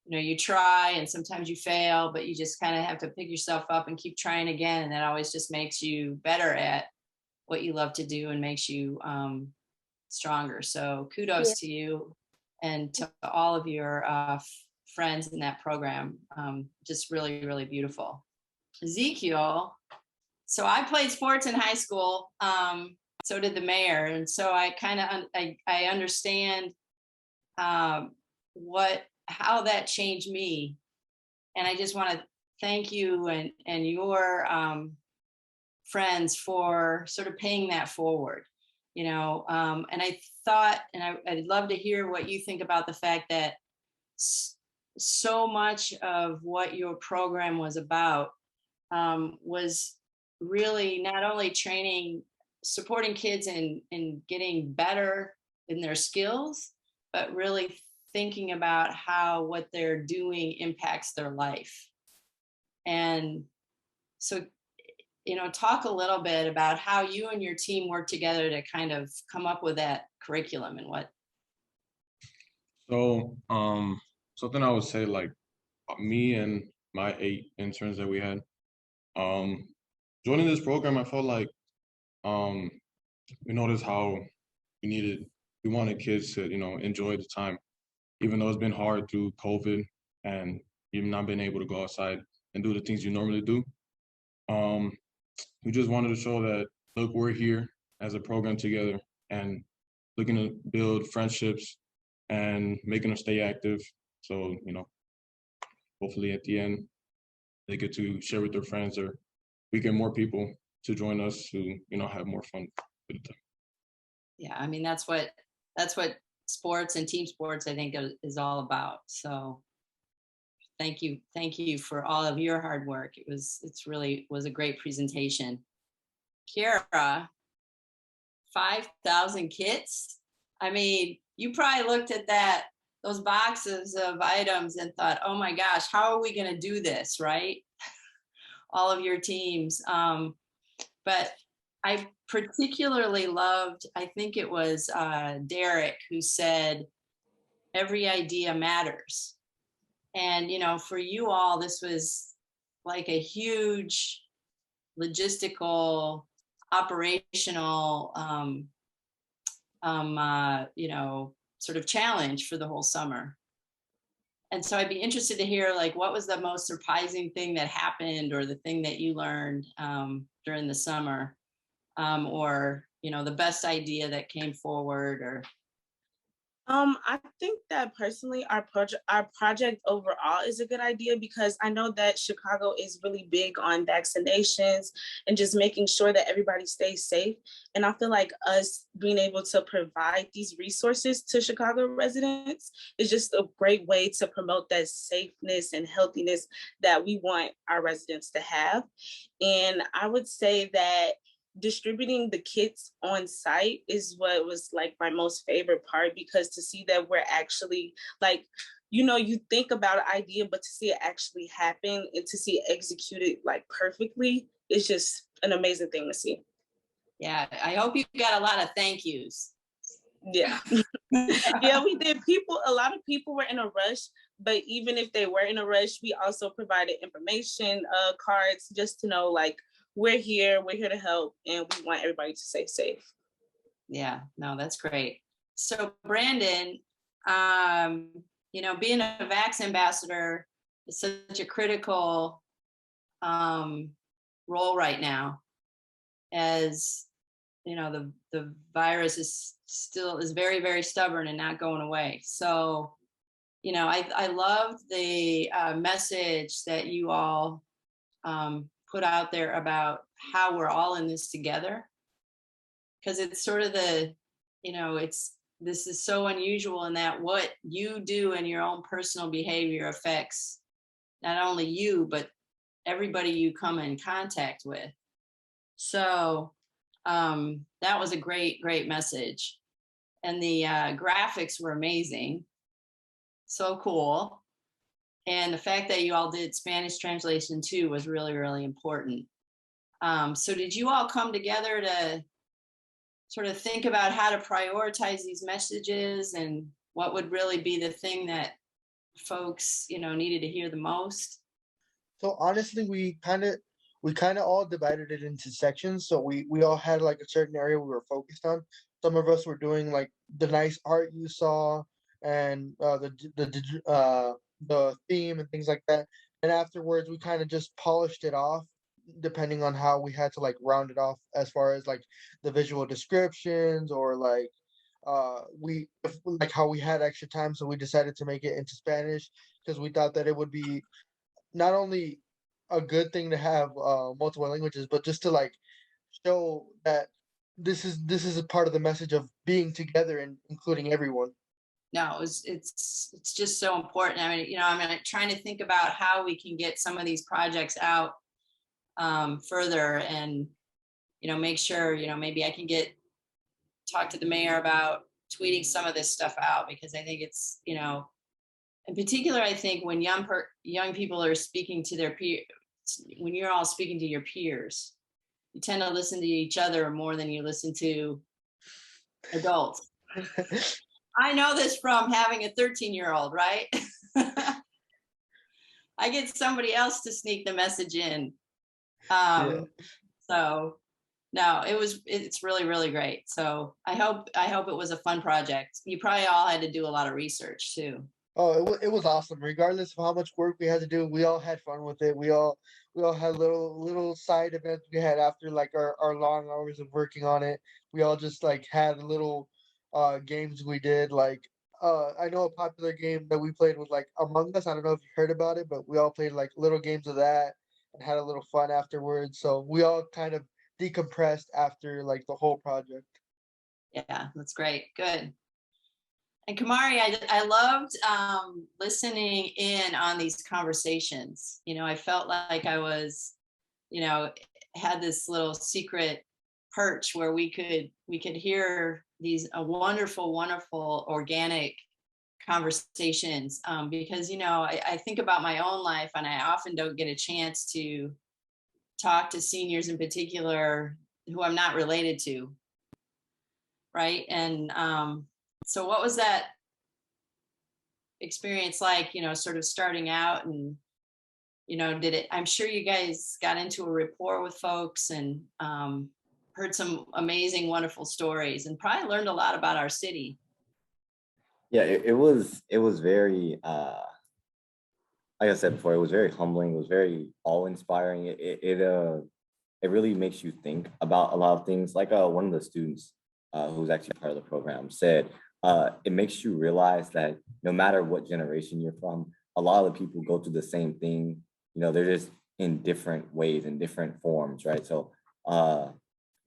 you try and sometimes you fail, but you just kind of have to pick yourself up and keep trying again, and that always just makes you better at what you love to do and makes you stronger. So kudos to you and to all of your friends in that program. Just really, really beautiful. Ezekiel, so I played sports in high school. So did the mayor. And so I kind of, I understand how that changed me. And I just want to thank you and your friends for sort of paying that forward, and I thought, and I'd love to hear what you think about the fact that so much of what your program was about was really not only supporting kids in getting better in their skills, but really thinking about how what they're doing impacts their life. And so, talk a little bit about how you and your team work together to kind of come up with that curriculum and what. So, something I would say, like me and my 8 interns that we had, joining this program, I felt like we noticed how we wanted kids to, enjoy the time, even though it's been hard through COVID and you've not been able to go outside and do the things you normally do. We just wanted to show that, look, we're here as a program together and looking to build friendships and making them stay active. So, hopefully at the end, they get to share with their friends, or we get more people to join us who, have more fun with them. Yeah, I mean, that's what sports and team sports, I think, is all about. So thank you for all of your hard work. It's really was a great presentation. Kiara, 5,000 kits. I mean, you probably looked at those boxes of items and thought, oh my gosh, how are we going to do this, right? All of your teams. But I particularly loved, I think it was Derek, who said, every idea matters. And, for you all, this was like a huge logistical, operational, sort of challenge for the whole summer. And so I'd be interested to hear, like, what was the most surprising thing that happened, or the thing that you learned during the summer, or, the best idea that came forward, or. I think that personally our project overall is a good idea, because I know that Chicago is really big on vaccinations and just making sure that everybody stays safe. And I feel like us being able to provide these resources to Chicago residents is just a great way to promote that safeness and healthiness that we want our residents to have. And I would say that distributing the kits on site is what was like my most favorite part, because to see that we're actually like, you think about an idea, but to see it actually happen and to see it executed like perfectly is just an amazing thing to see. Yeah, I hope you got a lot of thank yous. Yeah. Yeah, we did. A lot of people were in a rush, but even if they were in a rush, we also provided information cards just to know, like, we're here to help, and we want everybody to stay safe. Yeah, no, that's great. So Brandon, you know, being a Vax ambassador is such a critical role right now, as you know, the virus is very, very stubborn and not going away. So, you know, I loved the message that you all put out there about how we're all in this together. Because it's sort of you know, this is so unusual in that what you do in your own personal behavior affects not only you, but everybody you come in contact with. So that was a great, great message. And the graphics were amazing. So cool. And the fact that you all did Spanish translation too was really, really important. So did you all come together to sort of think about how to prioritize these messages and what would really be the thing that folks, you know, needed to hear the most? So honestly, we kind of all divided it into sections. So we all had like a certain area we were focused on. Some of us were doing like the nice art you saw and the theme and things like that. And afterwards, we kind of just polished it off, depending on how we had to like round it off as far as like the visual descriptions or like like how we had extra time, so we decided to make it into Spanish because we thought that it would be not only a good thing to have multiple languages, but just to like show that this is a part of the message of being together and including everyone. No, it's just so important. I mean, you know, I'm trying to think about how we can get some of these projects out further, and you know, make sure, you know, maybe I can talk to the mayor about tweeting some of this stuff out, because I think it's, you know, in particular, I think when young people are speaking to their peers, when you're all speaking to your peers, you tend to listen to each other more than you listen to adults. I know this from having a 13-year-old, right? I get somebody else to sneak the message in. So no, it's really, really great. So I hope it was a fun project. You probably all had to do a lot of research too. Oh, it was awesome. Regardless of how much work we had to do, we all had fun with it. We all had little side events we had after like our long hours of working on it. We all just like had little games we did. Like I know a popular game that we played was like Among Us. I don't know if you heard about it, but we all played like little games of that and had a little fun afterwards. So we all kind of decompressed after like the whole project. Yeah, that's great. Good. And Kamari, I loved listening in on these conversations. You know, I felt like I was, you know, had this little secret perch where we could hear these wonderful, wonderful organic conversations. Because, you know, I think about my own life, and I often don't get a chance to talk to seniors in particular who I'm not related to. Right. And so what was that experience like, you know, sort of starting out, and, you know, I'm sure you guys got into a rapport with folks and heard some amazing, wonderful stories, and probably learned a lot about our city. Yeah, it was very like I said before, it was very humbling, it was very awe-inspiring. It really makes you think about a lot of things. Like one of the students who's actually part of the program said, it makes you realize that no matter what generation you're from, a lot of the people go through the same thing. You know, they're just in different ways, in different forms, right? So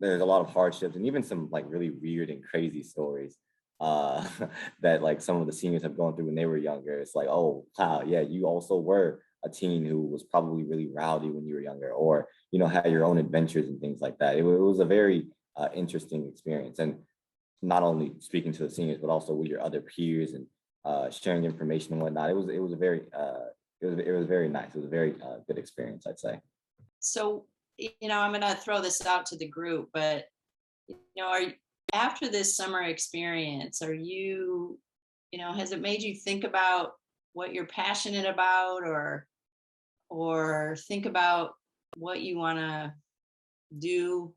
there's a lot of hardships and even some like really weird and crazy stories that like some of the seniors have gone through when they were younger. It's like, oh, wow, yeah, you also were a teen who was probably really rowdy when you were younger, or, you know, had your own adventures and things like that. It was a very interesting experience. And not only speaking to the seniors, but also with your other peers and sharing information and whatnot. It was a very it was very nice. It was a very good experience, I'd say. So, you know, I'm going to throw this out to the group, but After this summer experience, are you, has it made you think about what you're passionate about, or think about what you want to do?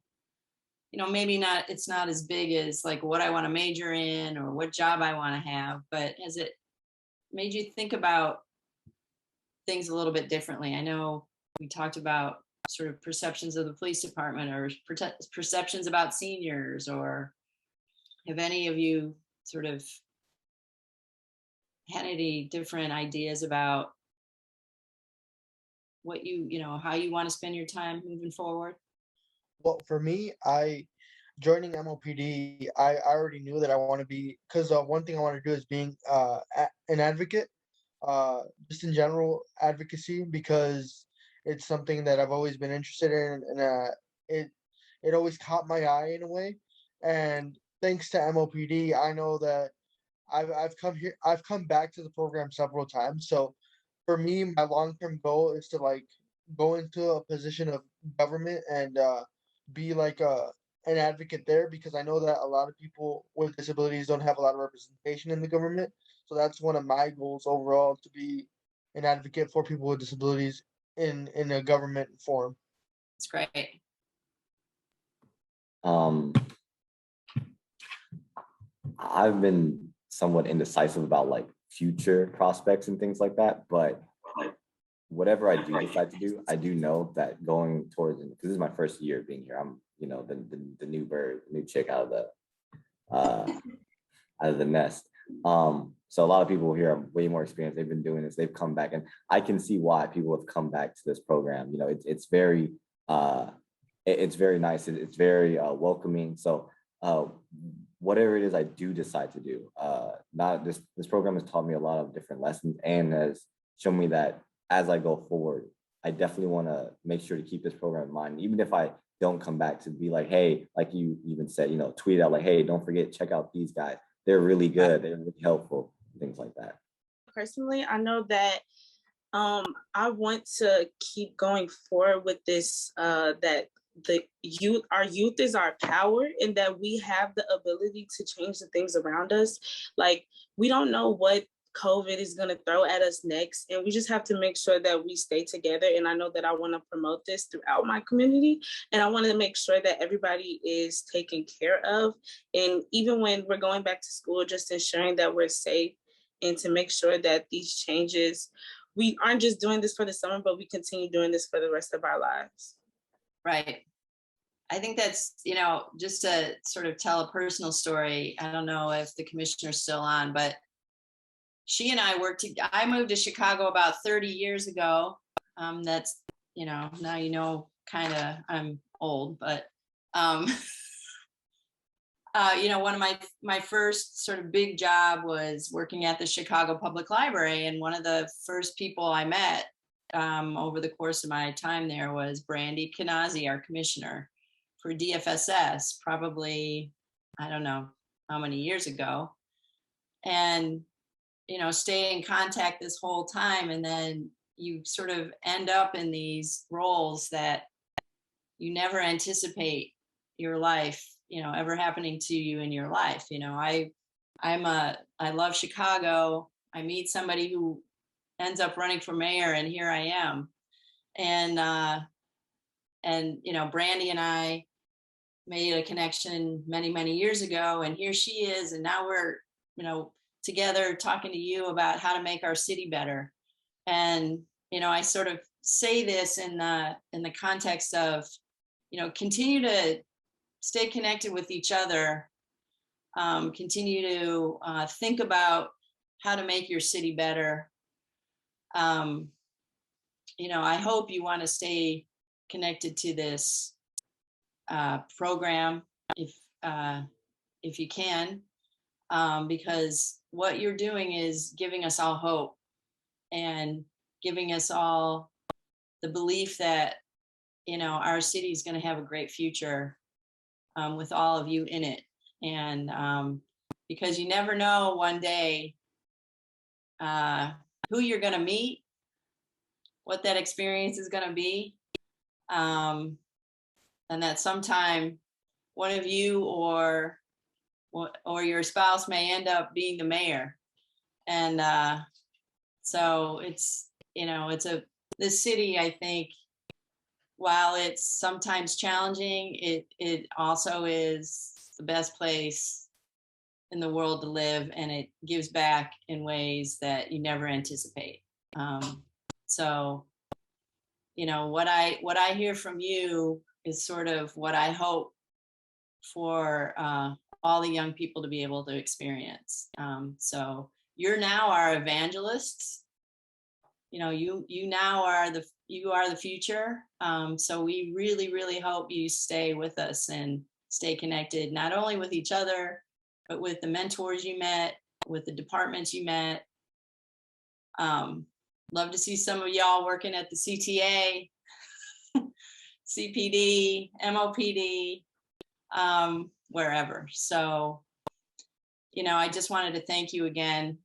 Maybe not, it's not as big as like what I want to major in or what job I want to have, but has it made you think about things a little bit differently? I know we talked about sort of perceptions of the police department, or perceptions about seniors, or have any of you sort of had any different ideas about what how you want to spend your time moving forward? Well, for me, joining MOPD, I already knew that I want to be, because one thing I want to do is being an advocate, just in general advocacy, because it's something that I've always been interested in, and it always caught my eye in a way. And thanks to MOPD, I know that I've come back to the program several times. So for me, my long-term goal is to like go into a position of government and be like an advocate there, because I know that a lot of people with disabilities don't have a lot of representation in the government. So that's one of my goals overall, to be an advocate for people with disabilities in a government form. It's great. I've been somewhat indecisive about like future prospects and things like that, but whatever I do decide to do, I do know that going towards, because this is my first year being here, I'm the new bird, new chick out of the nest. So a lot of people here are way more experienced. They've been doing this. They've come back, and I can see why people have come back to this program. It's very nice. It's very welcoming. So whatever it is I do decide to do, this program has taught me a lot of different lessons and has shown me that as I go forward, I definitely want to make sure to keep this program in mind, even if I don't come back, to be like, hey, like you even said, tweet out like, hey, don't forget, check out these guys. They're really good. They're really helpful, things like that. Personally, I know that I want to keep going forward with this, that our youth is our power, and that we have the ability to change the things around us. Like, we don't know what COVID is going to throw at us next, and we just have to make sure that we stay together. And I know that I want to promote this throughout my community, and I want to make sure that everybody is taken care of. And even when we're going back to school, just ensuring that we're safe, and to make sure that these changes, we aren't just doing this for the summer, but we continue doing this for the rest of our lives. Right. I think that's, just to sort of tell a personal story. I don't know if the commissioner's still on, but she and I I moved to Chicago about 30 years ago. That's, now, kind of, I'm old, but, one of my first sort of big job was working at the Chicago Public Library. And one of the first people I met over the course of my time there was Brandy Kanazi, our commissioner for DFSS, probably, I don't know how many years ago. And stay in contact this whole time. And then you sort of end up in these roles that you never anticipate your life, ever happening to you in your life. I love Chicago. I meet somebody who ends up running for mayor, and here I am. And Brandy and I made a connection many, many years ago, and here she is. And now we're, together talking to you about how to make our city better. And, I sort of say this in the context of, continue to stay connected with each other, continue to think about how to make your city better. I hope you want to stay connected to this program if you can, because what you're doing is giving us all hope and giving us all the belief that, our city is going to have a great future with all of you in it. And because you never know one day who you're going to meet, what that experience is going to be, and that sometime one of you or your spouse may end up being the mayor. And so it's, this city, I think, while it's sometimes challenging, it also is the best place in the world to live, and it gives back in ways that you never anticipate. So, what I hear from you is sort of what I hope for all the young people to be able to experience. So you're now our evangelists. You now are the future. So we really, really hope you stay with us and stay connected, not only with each other, but with the mentors you met, with the departments you met. Love to see some of y'all working at the CTA, CPD, MOPD, wherever. So, I just wanted to thank you again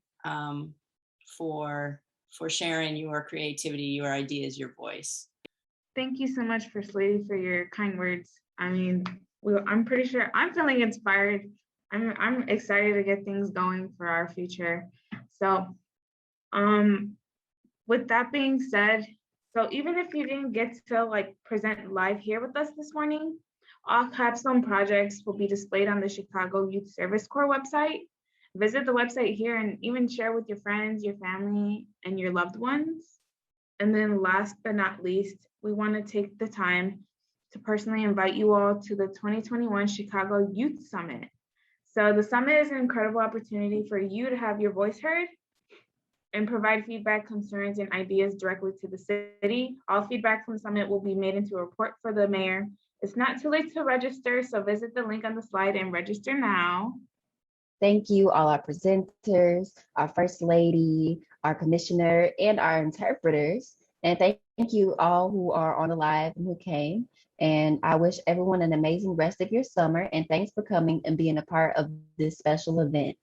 for sharing your creativity, your ideas, your voice. Thank you so much, First Lady, for your kind words. I mean, I'm pretty sure I'm feeling inspired. I'm excited to get things going for our future. So, with that being said, so even if you didn't get to present live here with us this morning, all capstone projects will be displayed on the Chicago Youth Service Corps website. Visit the website here and even share with your friends, your family, and your loved ones. And then last but not least, we want to take the time to personally invite you all to the 2021 Chicago Youth Summit. So the summit is an incredible opportunity for you to have your voice heard and provide feedback, concerns, and ideas directly to the city. All feedback from the summit will be made into a report for the mayor. It's not too late to register, so visit the link on the slide and register now. Thank you, all our presenters, our First Lady, our Commissioner, and our interpreters. And thank you all who are on the live and who came. And I wish everyone an amazing rest of your summer. And thanks for coming and being a part of this special event.